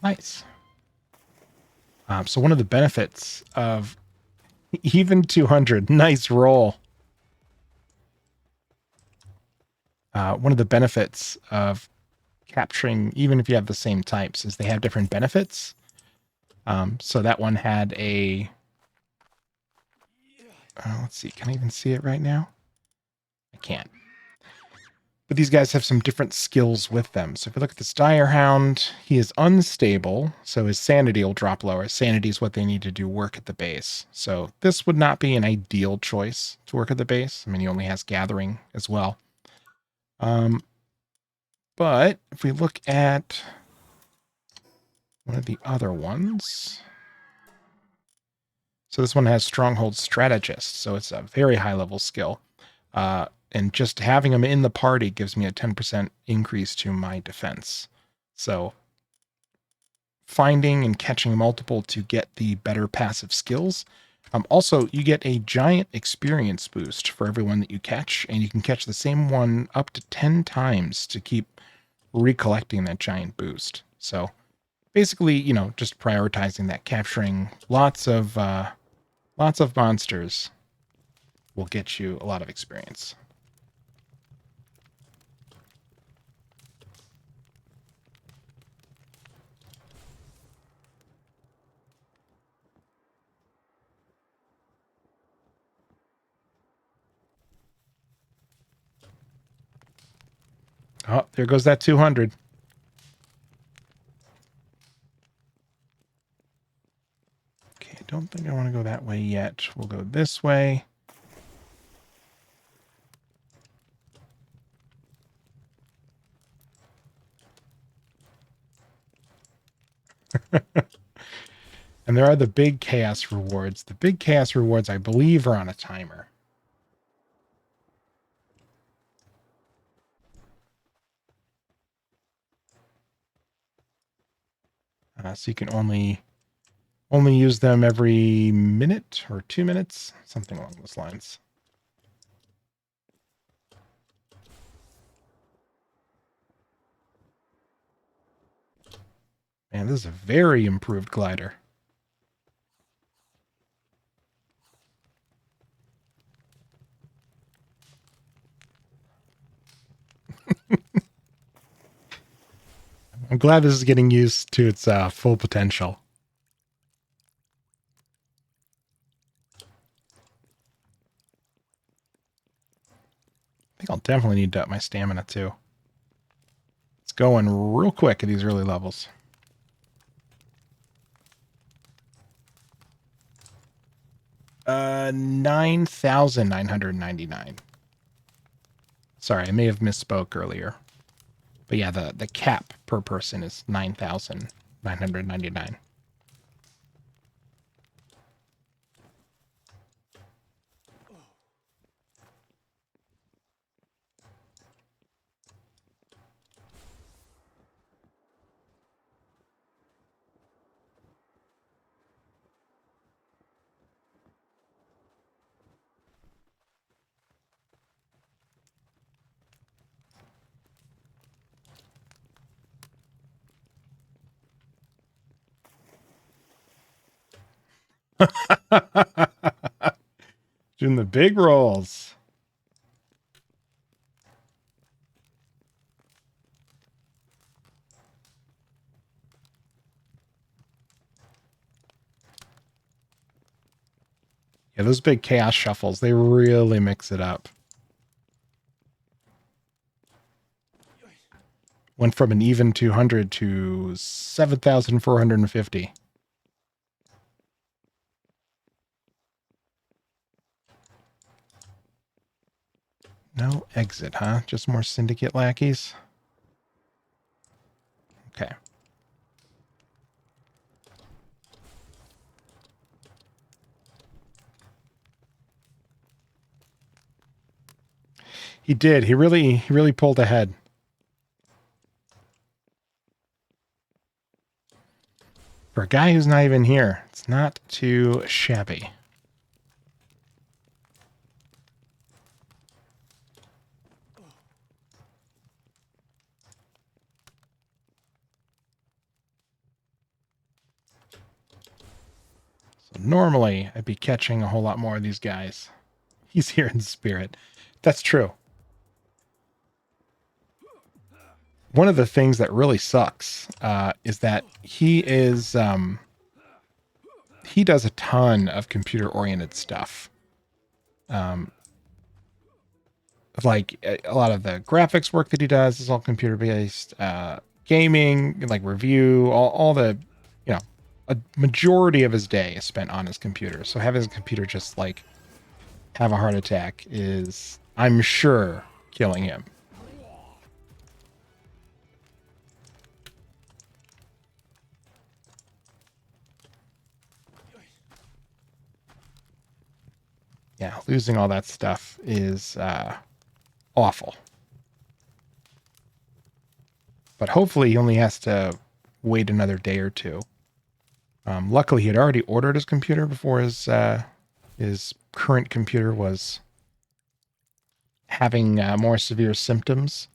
Nice. So one of the benefits of even 200, nice roll. One of the benefits of capturing, even if you have the same types, is they have different benefits. So that one had a, let's see, can I even see it right now? I can't. But these guys have some different skills with them. So if you look at this Dire Hound, he is unstable, so his sanity will drop lower. Sanity is what they need to do work at the base. So this would not be an ideal choice to work at the base. I mean, he only has Gathering as well. But if we look at one of the other ones, so this one has Stronghold Strategist, so it's a very high level skill. And just having him in the party gives me a 10% increase to my defense. So finding and catching multiple to get the better passive skills. Also, you get a giant experience boost for everyone that you catch, and you can catch the same one up to 10 times to keep recollecting that giant boost. So basically, just prioritizing that, capturing lots of monsters will get you a lot of experience. Oh, there goes that 200. Okay, I don't think I want to go that way yet. We'll go this way. And there are the big chaos rewards. The big chaos rewards, I believe, are on a timer. So you can only use them every minute or 2 minutes, something along those lines. Man, this is a very improved glider. I'm glad this is getting used to its full potential. I think I'll definitely need to up my stamina too. It's going real quick at these early levels. Uh, 9,999. Sorry, I may have misspoke earlier. But yeah, the cap per person is 9,999. Doing the big rolls. Yeah, those big chaos shuffles, they really mix it up. Went from an even 200 to 7,450. No exit, huh? Just more syndicate lackeys? Okay. He did. He really pulled ahead. For a guy who's not even here, it's not too shabby. So normally, I'd be catching a whole lot more of these guys. He's here in spirit. That's true. One of the things that really sucks is that he does a ton of computer-oriented stuff. Like a lot of the graphics work that he does is all computer-based. Gaming, like review, all the, a majority of his day is spent on his computer. So having his computer just like have a heart attack is, I'm sure, killing him. Yeah, losing all that stuff is awful. But hopefully he only has to wait another day or two. Luckily, he had already ordered his computer before his current computer was having more severe symptoms.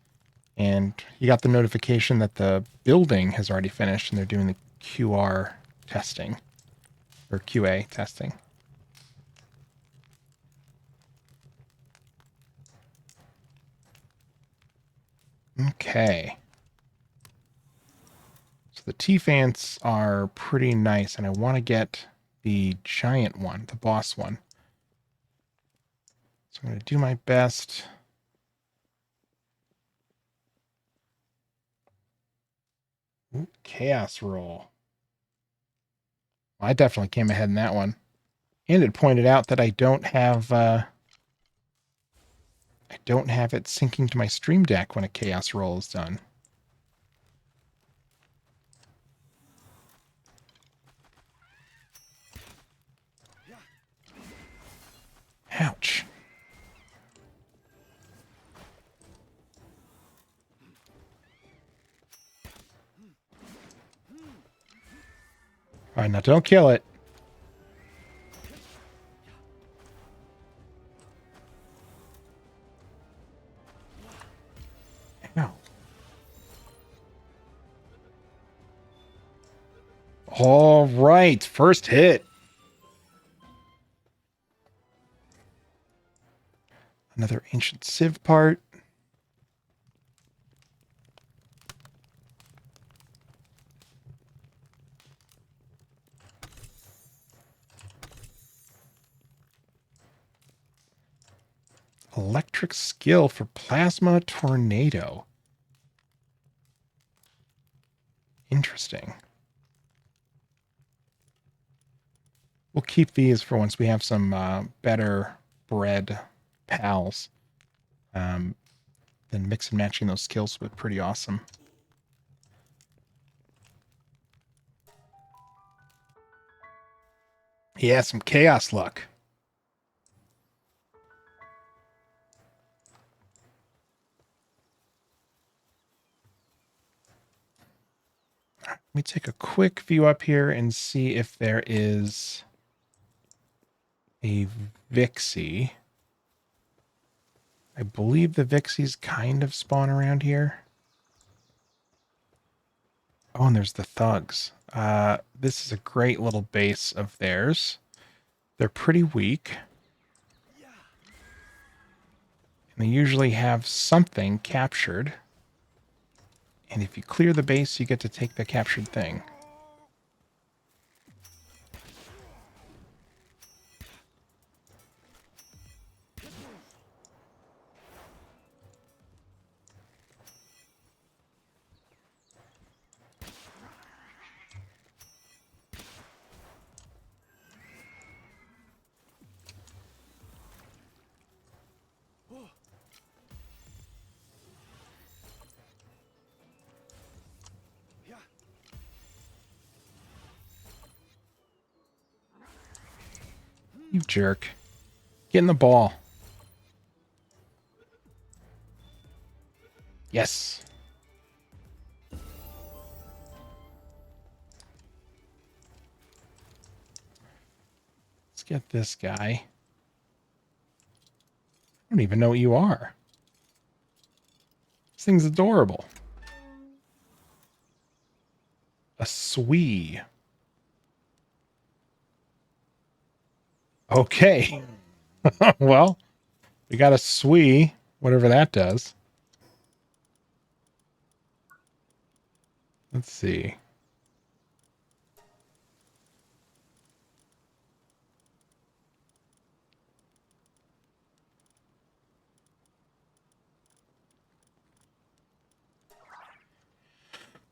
And he got the notification that the building has already finished and they're doing the QR testing or QA testing. Okay. So the T-Fants are pretty nice, and I want to get the giant one, the boss one. So I'm going to do my best. Ooh, chaos roll. Well, I definitely came ahead in that one. And it pointed out that I don't have it syncing to my Stream Deck when a chaos roll is done. Ouch. All right, now don't kill it. Ow. All right, first hit. Another ancient civ part. Electric skill for plasma tornado. Interesting. We'll keep these for once we have some better bred pals. then mix and matching those skills would be pretty awesome. Yeah, some chaos luck. Let me take a quick view up here and see if there is a Vixie. I believe the Vixies kind of spawn around here. Oh, and there's the thugs. This is a great little base of theirs. They're pretty weak. And they usually have something captured. And if you clear the base, you get to take the captured thing. You jerk. Get in the ball. Yes. Let's get this guy. I don't even know what you are. This thing's adorable. A Swee. Okay. Well, we got a Swee, whatever that does. Let's see.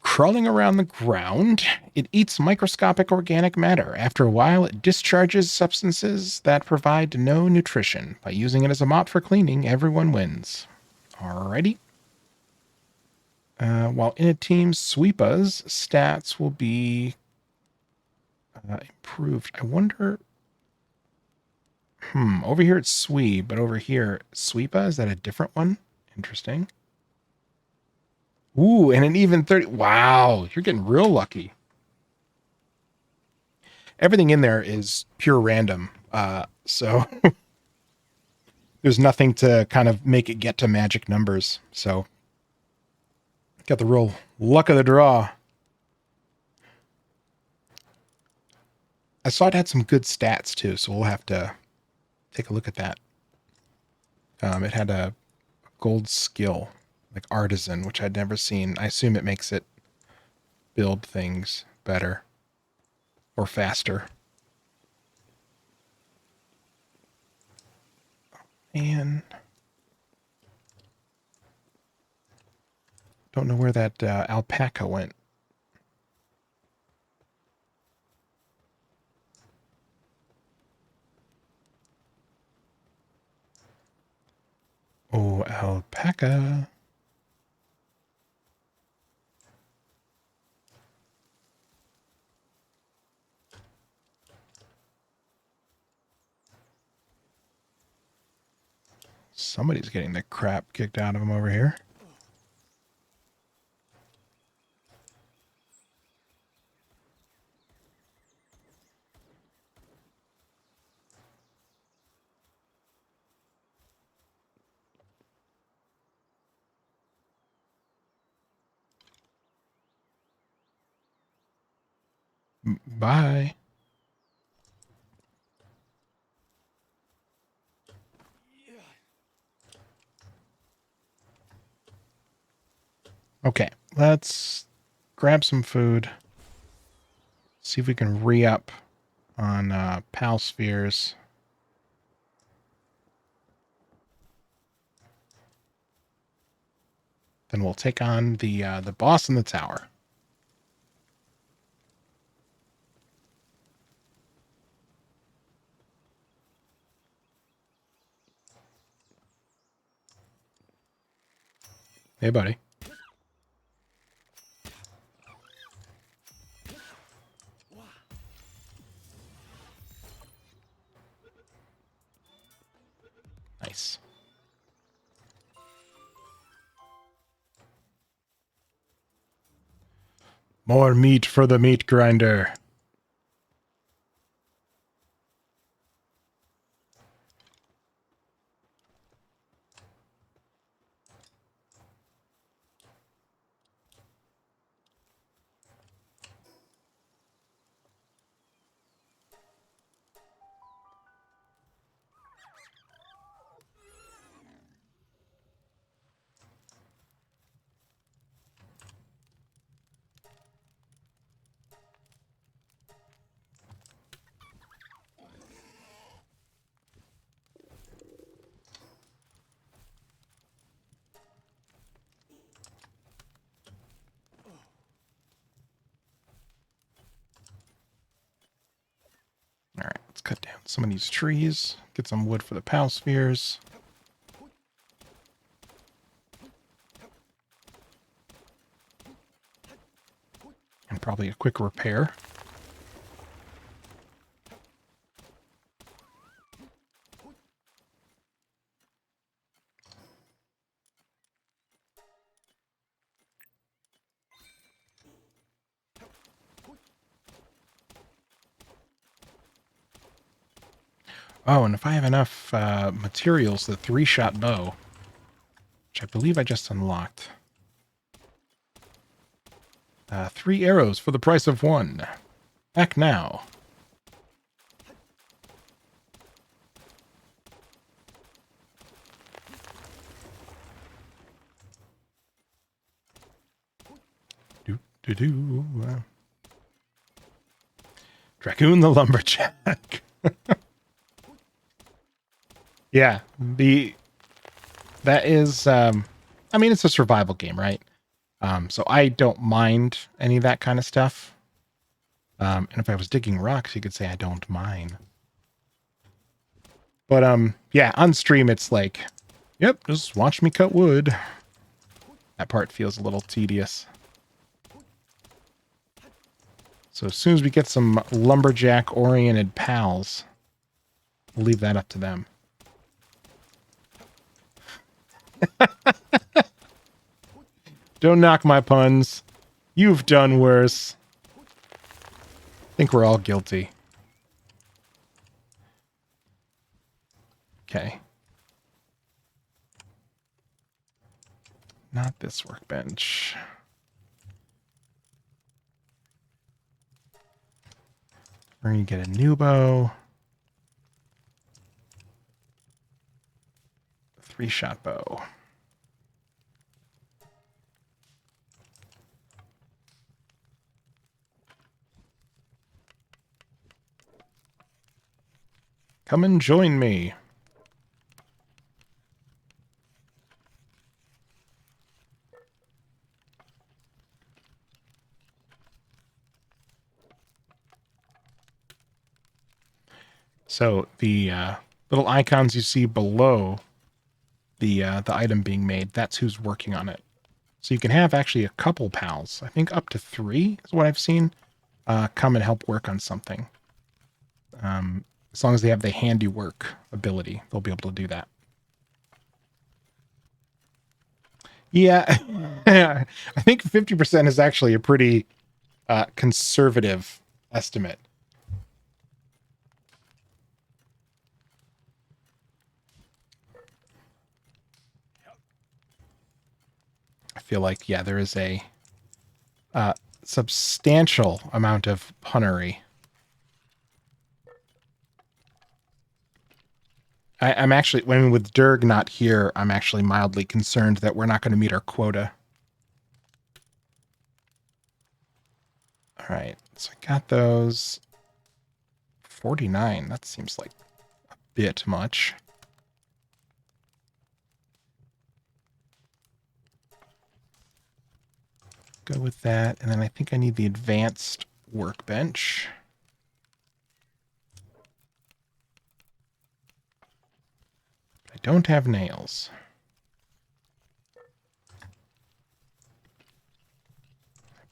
Crawling around the ground, it eats microscopic organic matter. After a while, it discharges substances that provide no nutrition. By using it as a mop for cleaning, everyone wins. Alrighty. While in a team, Sweepa's stats will be improved. I wonder... over here it's Swee, but over here, Sweepa, is that a different one? Interesting. Ooh, and an even 30. Wow, you're getting real lucky. Everything in there is pure random. So there's nothing to kind of make it get to magic numbers. So got the real luck of the draw. I saw it had some good stats too, so we'll have to take a look at that. It had a gold skill, like artisan, which I'd never seen. I assume it makes it build things better or faster. And don't know where that alpaca went. Oh, alpaca. Somebody's getting the crap kicked out of him over here. Bye. Okay, let's grab some food. See if we can re-up on PAL spheres. Then we'll take on the boss in the tower. Hey, buddy. Nice. More meat for the meat grinder. All right, let's cut down some of these trees. Get some wood for the PAL spheres. And probably a quick repair. Oh, and if I have enough materials, the 3-shot bow, which I believe I just unlocked. 3 arrows for the price of 1. Act now. Do. Dragoon the Lumberjack. Yeah, that is, I mean, it's a survival game, right? So I don't mind any of that kind of stuff. And if I was digging rocks, you could say I don't mind. But, yeah, on stream, it's like, yep, just watch me cut wood. That part feels a little tedious. So as soon as we get some lumberjack-oriented pals, we'll leave that up to them. Don't knock my puns. You've done worse. I think we're all guilty. Okay. Not this workbench. We're going to get a new bow. 3-shot bow. Come and join me. So the little icons you see below the item being made, that's who's working on it. So you can have actually a couple pals. I think up to 3 is what I've seen. Come and help work on something. As long as they have the handiwork ability, they'll be able to do that. Yeah, I think 50% is actually a pretty conservative estimate. I feel like, yeah, there is a substantial amount of punnery. I'm actually, when with Durg not here, I'm actually mildly concerned that we're not going to meet our quota. All right, so I got those. 49, that seems like a bit much. Go with that, and then I think I need the advanced workbench. I don't have nails.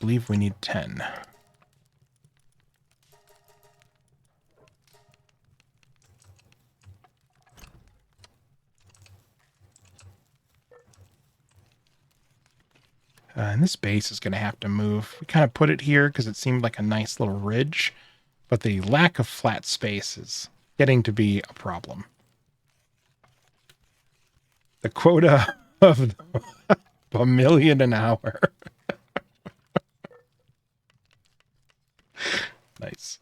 believe we need 10. And this base is going to have to move. We kind of put it here because it seemed like a nice little ridge, but the lack of flat space is getting to be a problem. The quota of a million an hour. Nice.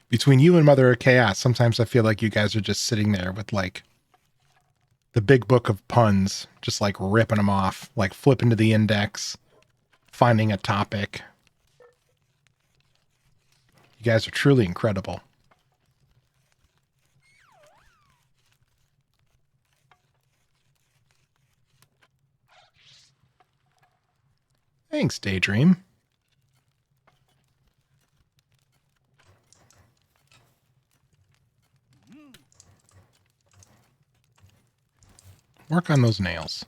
Between you and Mother of Chaos, sometimes I feel like you guys are just sitting there with like the big book of puns, just like ripping them off, like flipping to the index, finding a topic. You guys are truly incredible. Thanks, Daydream. Work on those nails.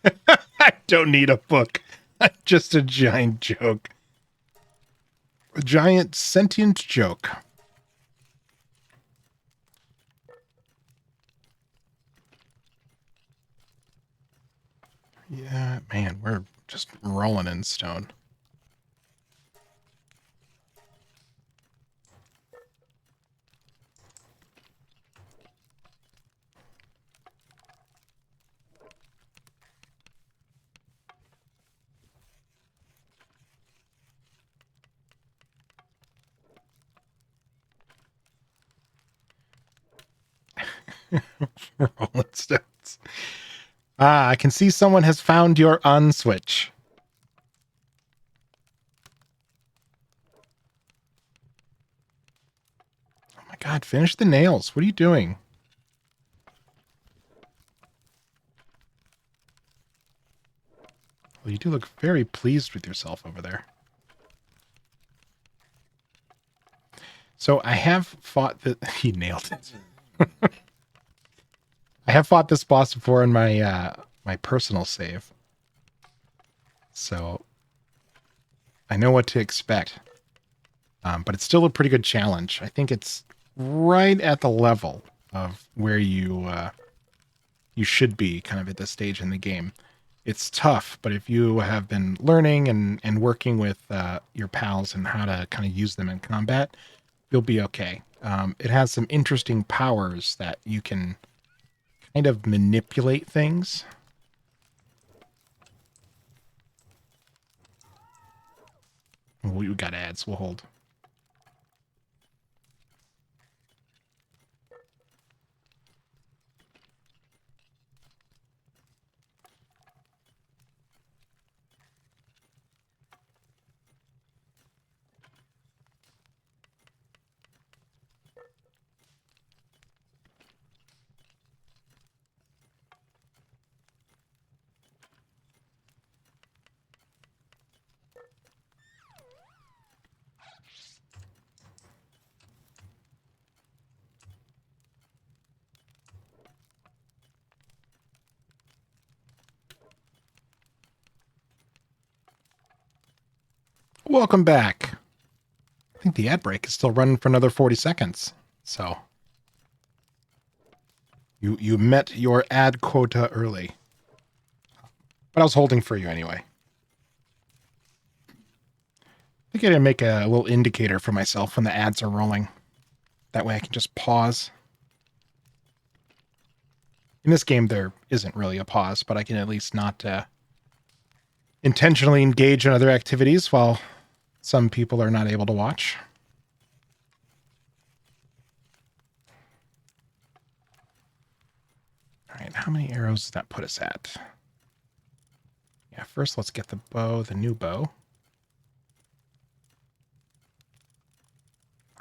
I don't need a book. I'm just a giant joke. A giant sentient joke. Yeah, man, we're just rolling in stone. Rolling stones. Ah, I can see someone has found your on switch. Oh my god, finish the nails. What are you doing? Well, you do look very pleased with yourself over there. So I have fought the... He nailed it. I have fought this boss before in my my personal save. So I know what to expect. But it's still a pretty good challenge. I think it's right at the level of where you should be kind of at this stage in the game. It's tough, but if you have been learning and working with your pals and how to kind of use them in combat, you'll be okay. It has some interesting powers that you can kind of manipulate things. We got ads. We'll hold. Welcome back. I think the ad break is still running for another 40 seconds. So you met your ad quota early. But I was holding for you anyway. I think I didn't make a little indicator for myself when the ads are rolling. That way I can just pause. In this game, there isn't really a pause, but I can at least not intentionally engage in other activities while some people are not able to watch. All right, how many arrows does that put us at? Yeah, first let's get the bow, the new bow.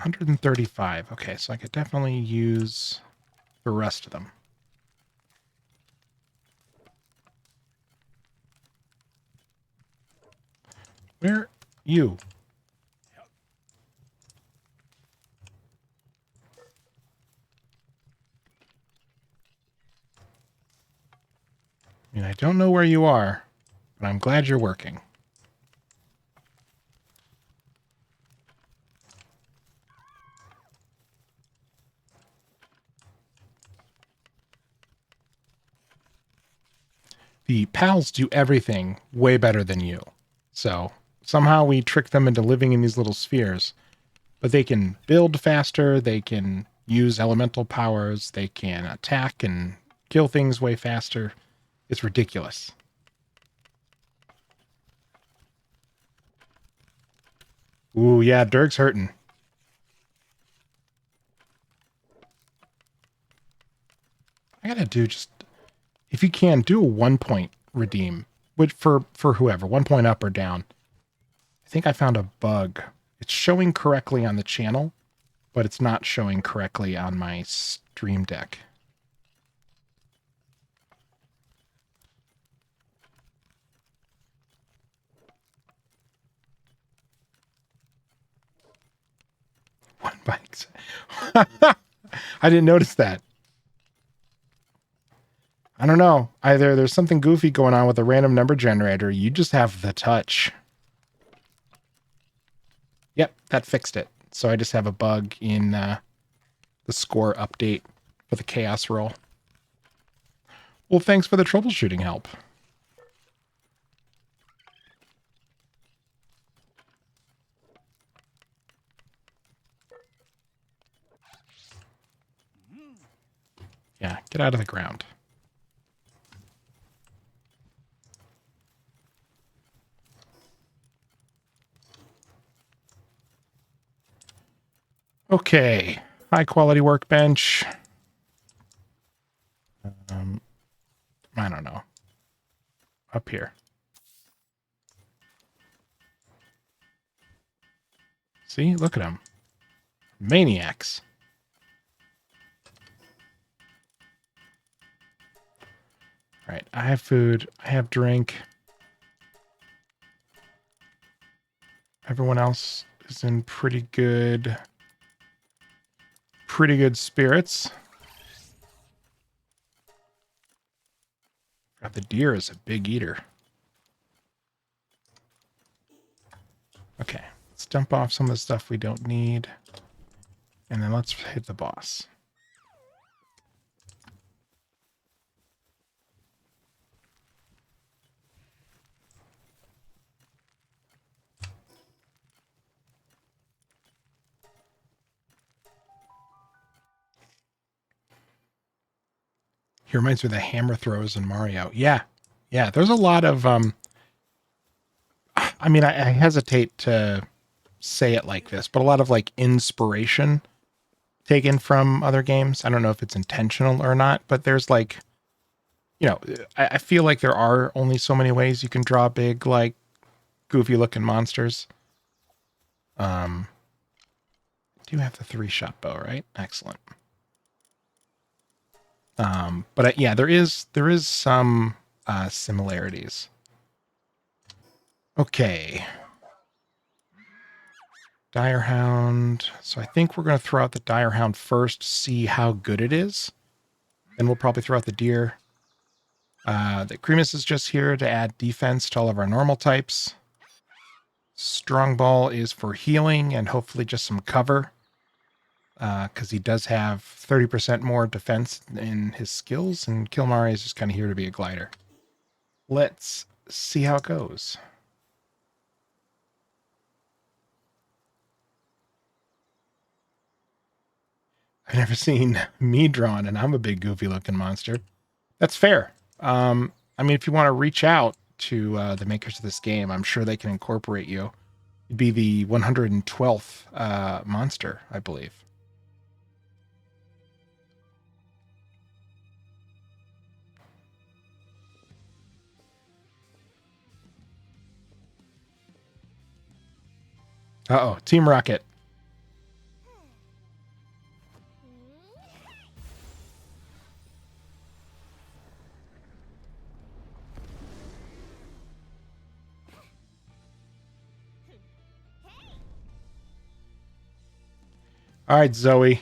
135. Okay, so I could definitely use the rest of them. You. I mean, I don't know where you are, but I'm glad you're working. The pals do everything way better than you. So somehow we trick them into living in these little spheres. But they can build faster, they can use elemental powers, they can attack and kill things way faster. It's ridiculous. Ooh, yeah, Dirk's hurting. I gotta do just, if you can, do a 1 point redeem. Which for whoever, 1 point up or down. I think I found a bug. It's showing correctly on the channel, but it's not showing correctly on my stream deck. One bike. I didn't notice that. I don't know. Either there's something goofy going on with the random number generator. You just have the touch. Yep, that fixed it. So I just have a bug in the score update for the chaos roll. Well, thanks for the troubleshooting help. Yeah, get out of the ground. Okay, high quality workbench. I don't know. Up here. See, look at them. Maniacs. All right, I have food. I have drink. Everyone else is in pretty good spirits. God, the deer is a big eater. Okay, let's dump off some of the stuff we don't need. And then let's hit the boss. He reminds me of the hammer throws in Mario. Yeah. Yeah, there's a lot of I mean, I hesitate to say it like this, but a lot of like inspiration taken from other games. I don't know if it's intentional or not, but there's like, you know, I feel like there are only so many ways you can draw big, like goofy looking monsters. Do you have the 3-shot bow, right? Excellent. But yeah, there is some similarities. Okay. Direhound. So I think we're going to throw out the Direhound first, see how good it is. Then we'll probably throw out the deer. The Cremus is just here to add defense to all of our normal types. Strongball is for healing and hopefully just some cover. Because he does have 30% more defense in his skills, and Kilmari is just kind of here to be a glider. Let's see how it goes. I've never seen me drawn, and I'm a big goofy looking monster. That's fair. I mean, if you want to reach out to the makers of this game, I'm sure they can incorporate you. You'd be the 112th monster, I believe. Uh-oh, Team Rocket. All right, Zoe.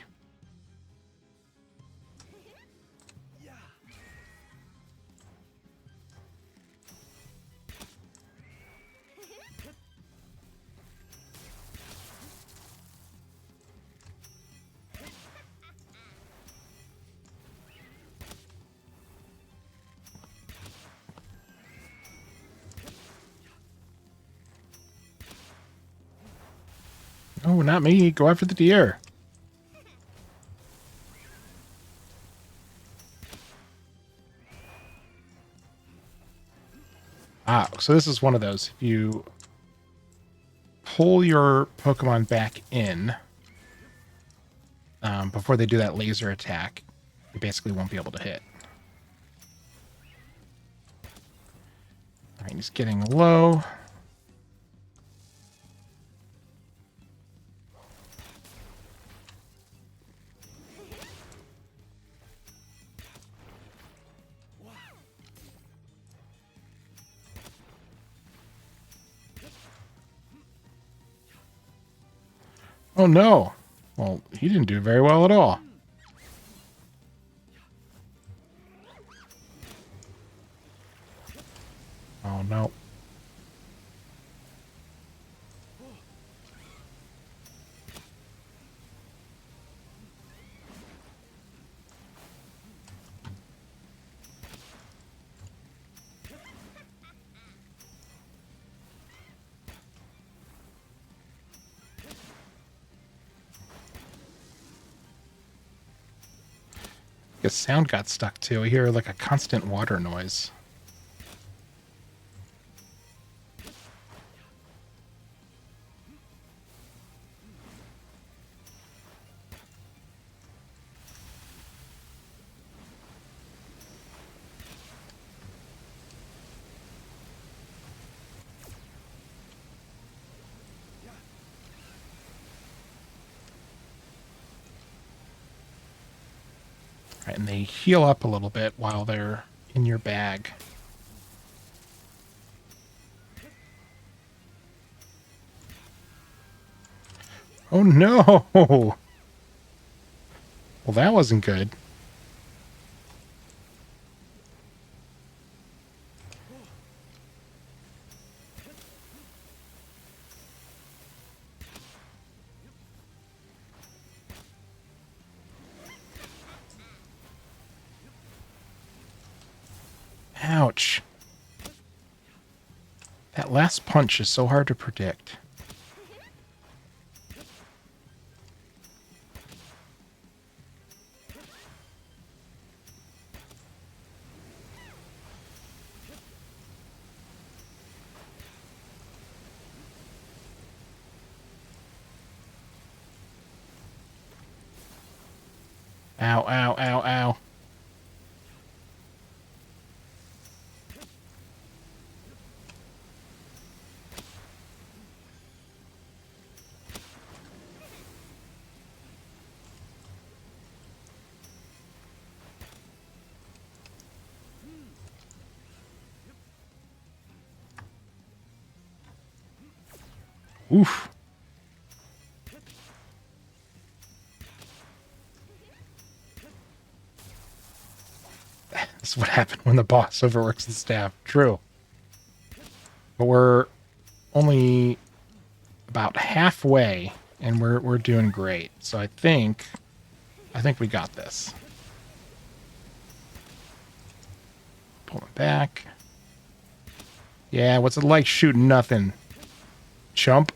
Oh, not me. Go after the deer. Ah, so this is one of those. If you pull your Pokemon back in before they do that laser attack, you basically won't be able to hit. All right, he's getting low. Oh, no. Well, he didn't do very well at all. Oh, no. The sound got stuck, too. I hear, like, a constant water noise. Right, and they heal up a little bit while they're in your bag. Oh, no! Well, that wasn't good. Ouch. That last punch is so hard to predict. Ow, ow, ow, ow. Oof. That's what happened when the boss overworks the staff. True. But we're only about halfway, and we're doing great. So I think we got this. Pull it back. Yeah, what's it like shooting nothing? Chump.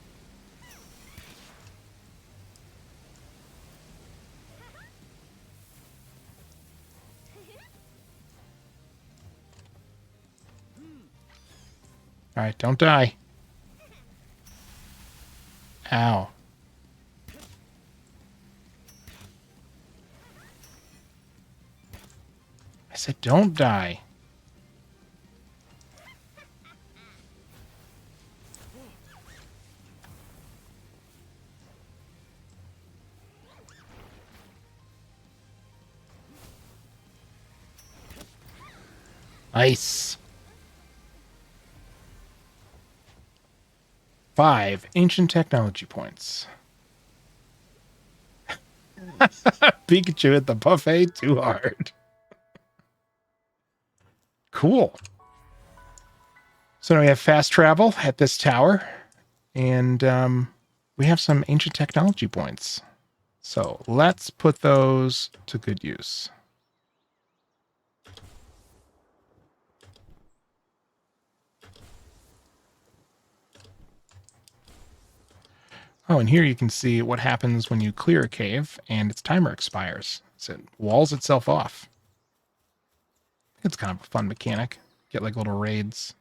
Alright, don't die. Ow. I said don't die. Nice. 5 ancient technology points. Pikachu at the buffet too hard. Cool. So now we have fast travel at this tower, and we have some ancient technology points. So let's put those to good use. Oh, and here you can see what happens when you clear a cave and its timer expires. So it walls itself off. It's kind of a fun mechanic. Get like little raids.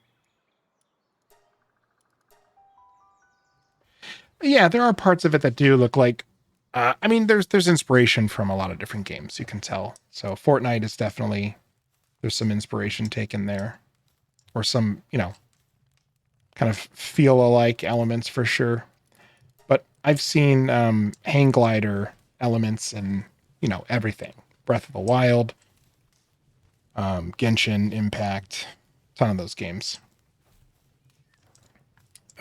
Yeah, there are parts of it that do look like. I mean, there's inspiration from a lot of different games. You can tell. So Fortnite is definitely there's some inspiration taken there, or some kind of feel alike elements for sure. But I've seen hang glider elements and everything. Breath of the Wild, Genshin Impact, ton of those games.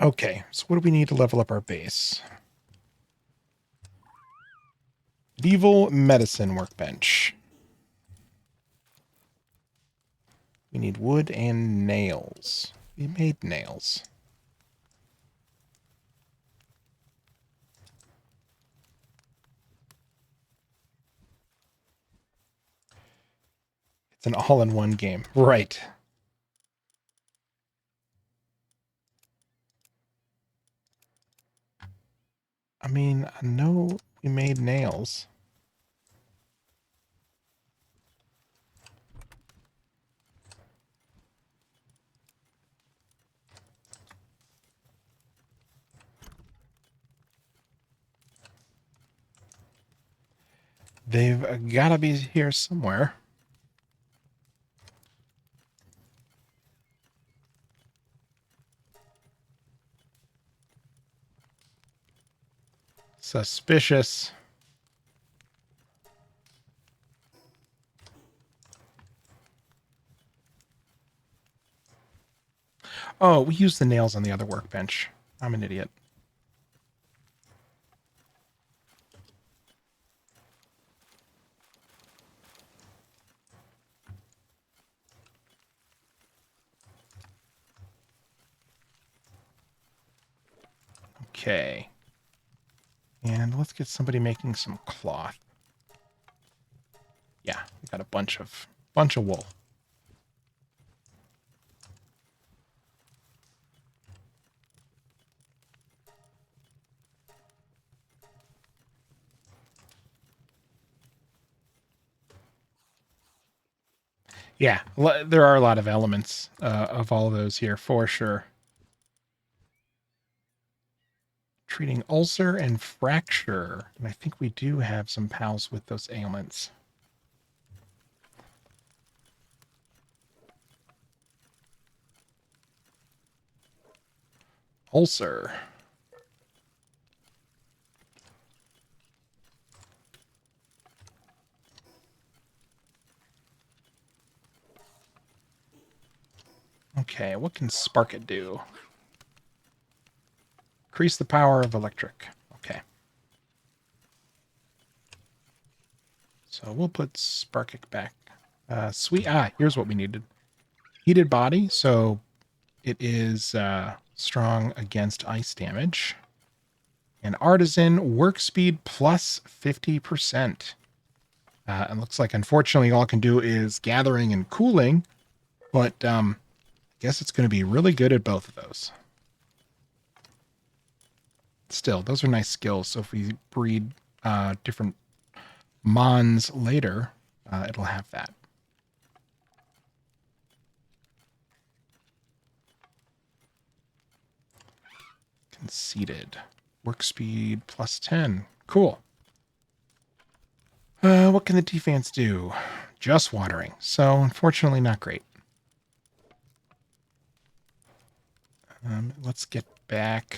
Okay, so what do we need to level up our base? Medieval medicine workbench. We need wood and nails. We made nails. It's an all-in-one game. Right. I mean, I know we made nails. They've got to be here somewhere. Suspicious. Oh, we used the nails on the other workbench. I'm an idiot. Okay. And let's get somebody making some cloth. Yeah, we got a bunch of wool. Yeah, there are a lot of elements of all of those here for sure. Treating ulcer and fracture. And I think we do have some pals with those ailments. Ulcer. Okay, what can Spark It do? Increase the power of electric. Okay. So we'll put Spark It back. Sweet. Here's what we needed. Heated body. So it is strong against ice damage. And Artisan, work speed plus 50%. And looks like, unfortunately, all it can do is gathering and cooling. But I guess it's going to be really good at both of those. Still, those are nice skills. So if we breed different Mons later, it'll have that. Conceited. Work speed plus 10. Cool. What can the defense do? Just watering. So, unfortunately, not great. Let's get back.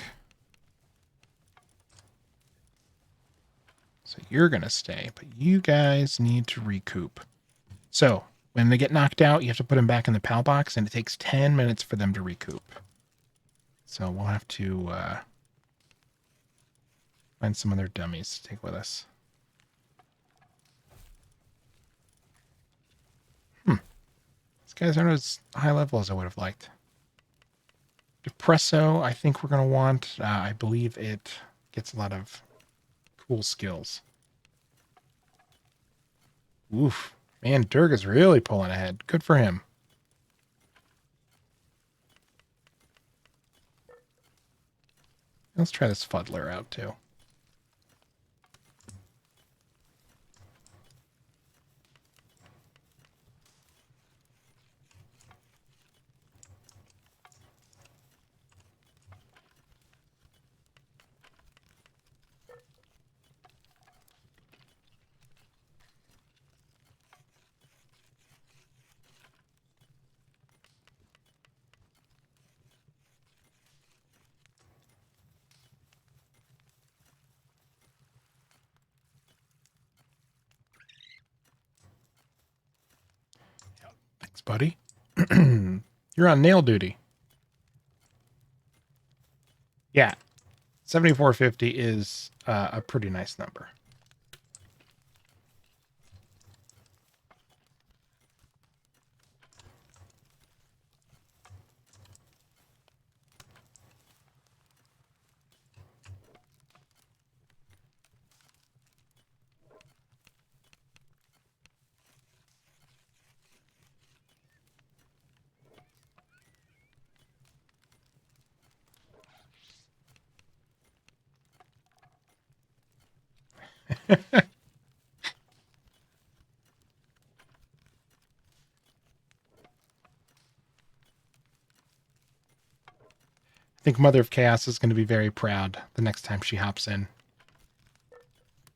So you're going to stay, but you guys need to recoup. So when they get knocked out, you have to put them back in the PAL box, and it takes 10 minutes for them to recoup. So we'll have to find some other dummies to take with us. guys aren't as high level as I would have liked. Depresso, I think we're going to want. I believe it gets a lot of cool skills. Oof. Man, Dirk is really pulling ahead. Good for him. Let's try this Fuddler out, too. Thanks, buddy. You're on nail duty. Yeah. 7450 is a pretty nice number. I think Mother of Chaos is going to be very proud the next time she hops in.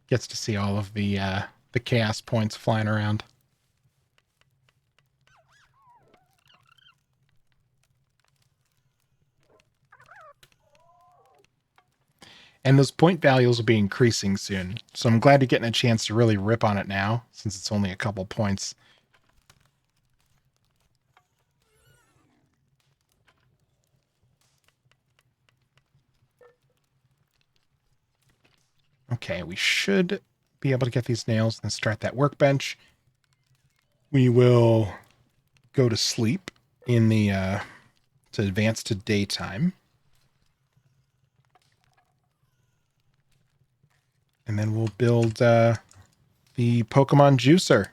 Gets to see all of the chaos points flying around. And those point values will be increasing soon. So I'm glad you're getting a chance to really rip on it now, since it's only a couple points. Okay, we should be able to get these nails and start that workbench. We will go to sleep in the to advance to daytime. And then we'll build the Pokemon Juicer.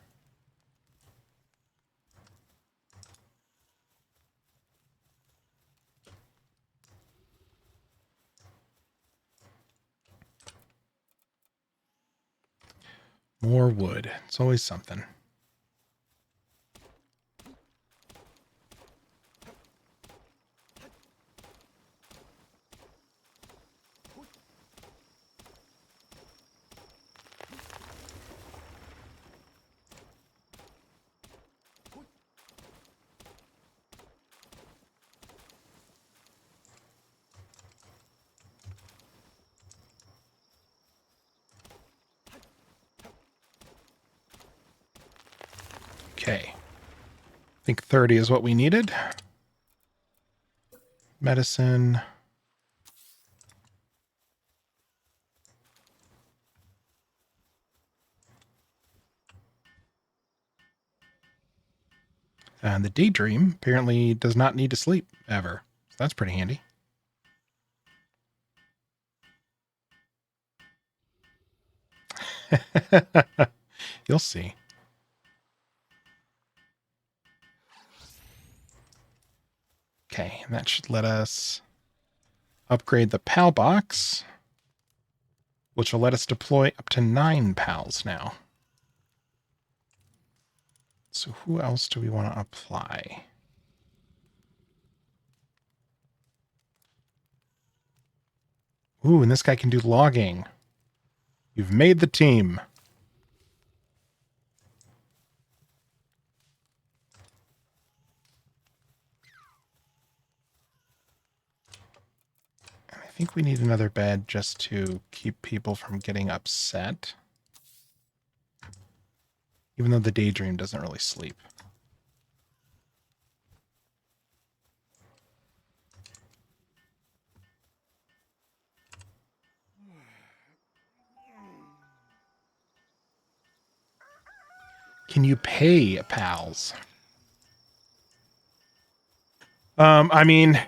More wood. It's always something. Okay. I think 30 is what we needed. Medicine. And the Daydream apparently does not need to sleep ever. So that's pretty handy. You'll see. Okay, and that should let us upgrade the PAL box, which will let us deploy up to 9 PALs now. So who else do we want to apply? Ooh, and this guy can do logging. You've made the team. And I think we need another bed just to keep people from getting upset. Even though the Daydream doesn't really sleep. Can you pay pals? I mean,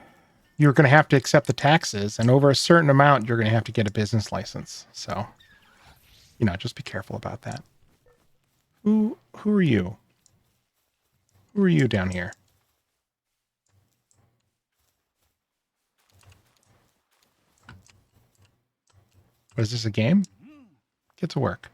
you're going to have to accept the taxes, and over a certain amount, you're going to have to get a business license. So, just be careful about that. Who are you? Who are you down here? What is this, a game? Get to work.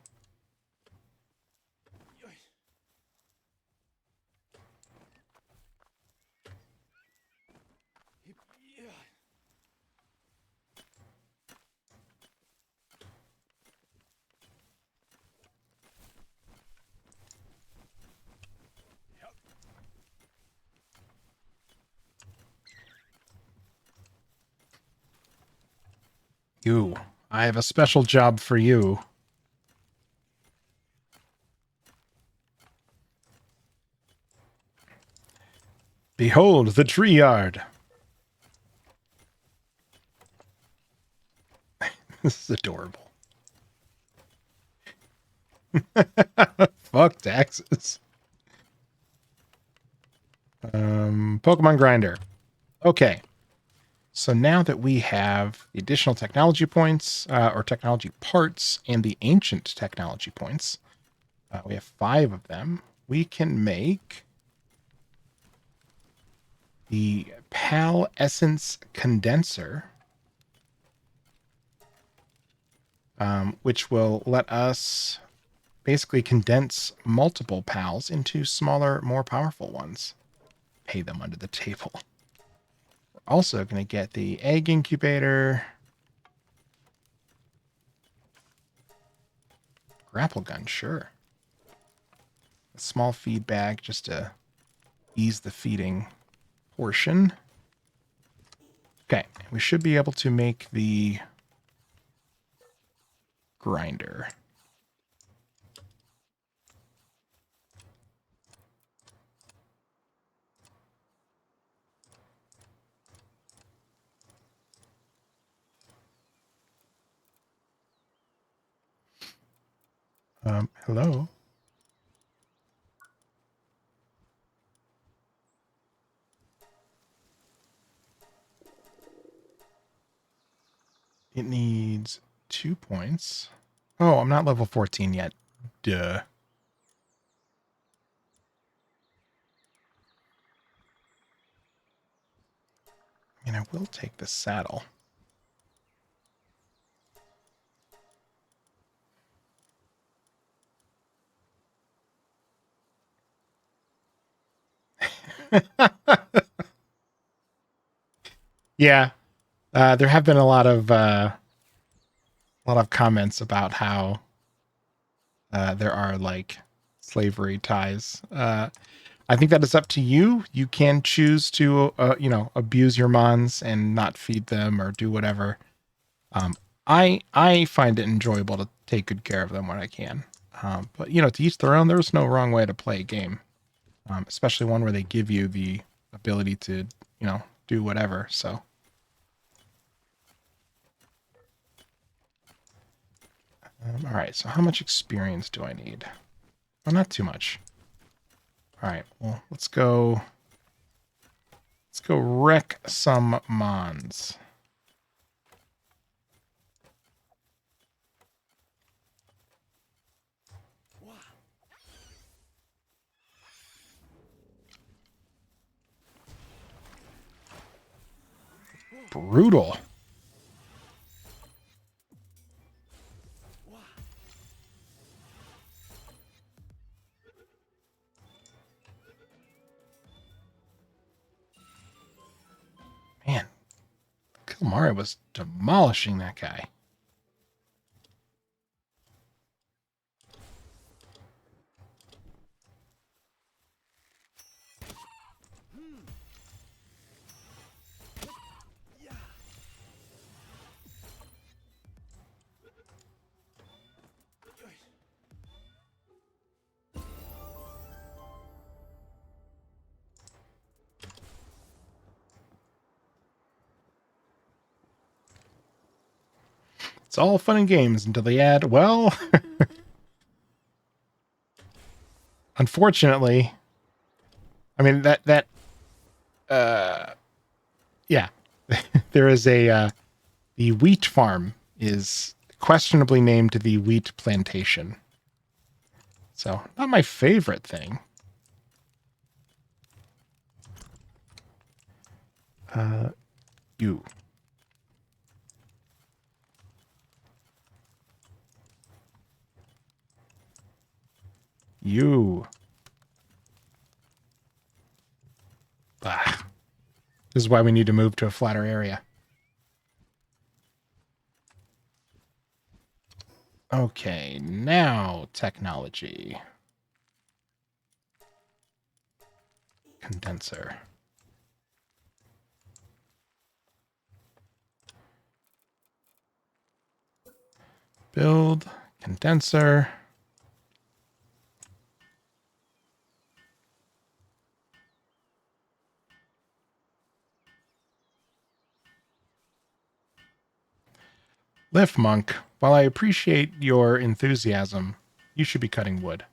You. I have a special job for you. Behold the tree yard. This is adorable. Fuck taxes. Pokemon Grinder. Okay. So now that we have the additional technology points, or technology parts, and the ancient technology points, we have 5 of them. We can make the PAL Essence Condenser, which will let us basically condense multiple PALs into smaller, more powerful ones. Pay them under the table. We're also going to get the egg incubator, grapple gun, sure. A small feed bag just to ease the feeding portion. Okay, we should be able to make the grinder. Hello? It needs 2 points. Oh, I'm not level 14 yet. Duh. I mean, I will take the saddle. Yeah. There have been a lot of comments about how there are like slavery ties. I think that is up to you. You can choose to abuse your mons and not feed them or do whatever. I find it enjoyable to take good care of them when I can. But to each their own. There's no wrong way to play a game, especially one where they give you the ability to do whatever. So. All right, so how much experience do I need? Well, not too much. All right, well, let's go wreck some mons. Brutal. Man, Kilmari was demolishing that guy. It's all fun and games until they add, well, unfortunately, I mean, that Yeah, there is the wheat farm is questionably named the wheat plantation. So not my favorite thing. Uh, you. You. Ah, this is why we need to move to a flatter area. Okay, now technology. Condenser. Build. Condenser. Lift Monk, while I appreciate your enthusiasm, you should be cutting wood.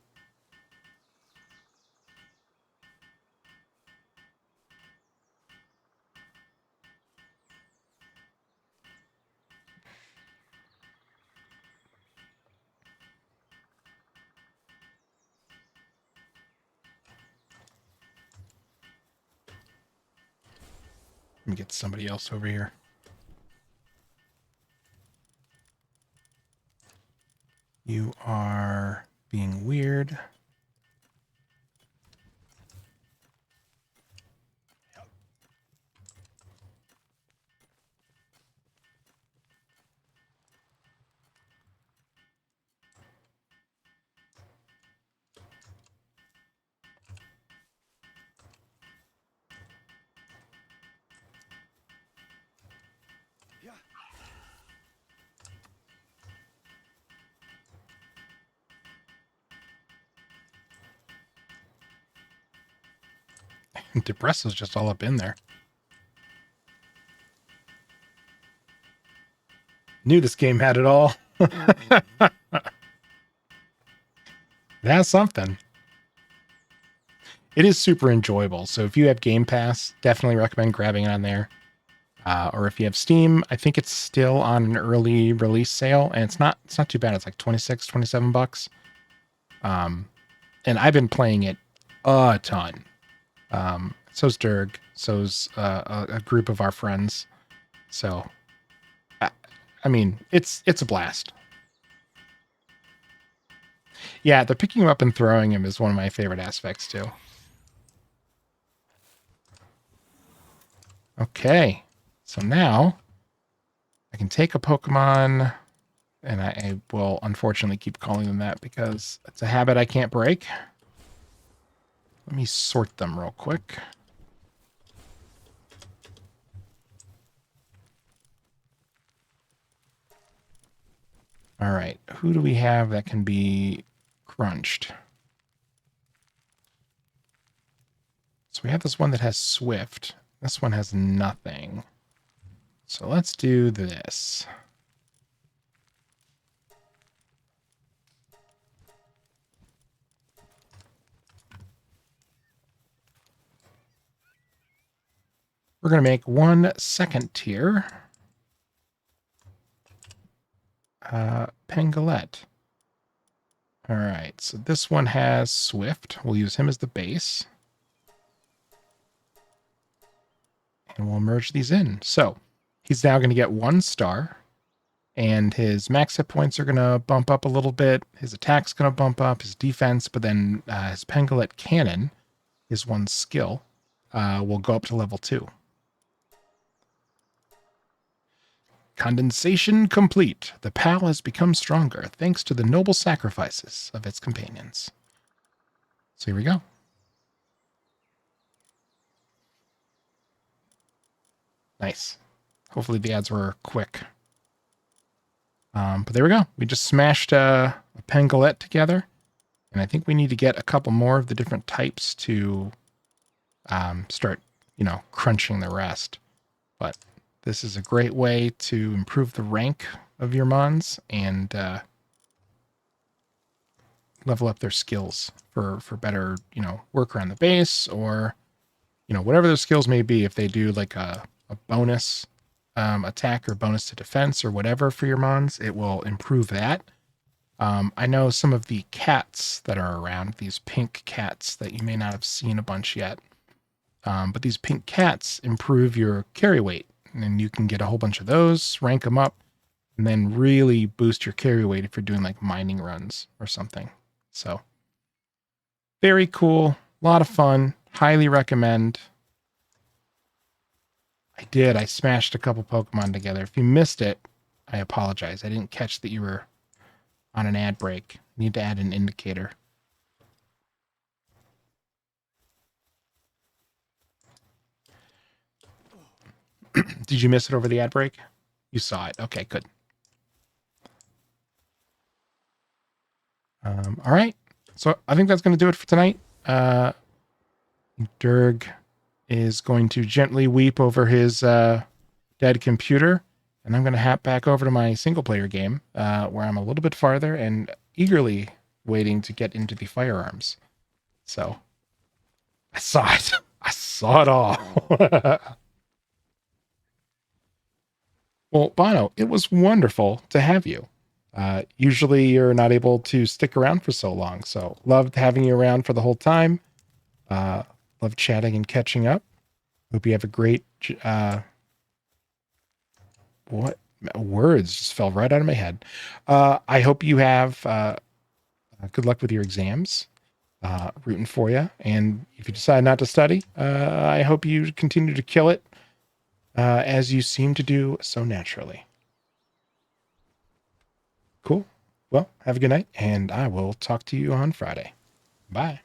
Let me get somebody else over here. You are being weird. Depresso's just all up in there. Knew this game had it all. That's something. It is super enjoyable. So if you have Game Pass, definitely recommend grabbing it on there. Or if you have Steam, I think it's still on an early release sale, and it's not too bad. It's like 26, 27 bucks. And I've been playing it a ton. So's Dirg, so's a group of our friends. So, I mean, it's a blast. Yeah, the picking him up and throwing him is one of my favorite aspects too. Okay, so now I can take a Pokemon, and I will unfortunately keep calling them that because it's a habit I can't break. Let me sort them real quick. All right, who do we have that can be crunched? So we have this one that has Swift. This one has nothing. So let's do this. We're going to make 1 second tier. Pangolette. All right, so this one has Swift. We'll use him as the base. And we'll merge these in. So he's now going to get 1 star. And his max hit points are going to bump up a little bit. His attack's going to bump up, his defense, but then his Pangolette Cannon, his 1 skill, will go up to level 2. Condensation complete. The PAL has become stronger thanks to the noble sacrifices of its companions. So here we go. Nice. Hopefully the ads were quick. But there we go. We just smashed a Pangolette together. And I think we need to get a couple more of the different types to start, crunching the rest. But this is a great way to improve the rank of your mons and level up their skills for better, work around the base or, whatever their skills may be. If they do like a a bonus attack or bonus to defense or whatever for your mons, it will improve that. I know some of the cats that are around, these pink cats that you may not have seen a bunch yet, but these pink cats improve your carry weight, and you can get a whole bunch of those, rank them up, and then really boost your carry weight if you're doing like mining runs or something. So very cool, a lot of fun, highly recommend. I smashed a couple Pokemon together. If you missed it, I apologize. I didn't catch that you were on an ad break. Need to add an indicator. Did you miss it over the ad break? You saw it. Okay, good. All right. So I think that's going to do it for tonight. Durg is going to gently weep over his dead computer, and I'm going to hop back over to my single player game where I'm a little bit farther and eagerly waiting to get into the firearms. So I saw it. I saw it all. Well, Bono, it was wonderful to have you. Usually you're not able to stick around for so long, so loved having you around for the whole time. Love chatting and catching up. Hope you have a great what words just fell right out of my head. I hope you have good luck with your exams. Rooting for you. And if you decide not to study, I hope you continue to kill it as you seem to do so naturally. Cool. Well, have a good night, and I will talk to you on Friday. Bye.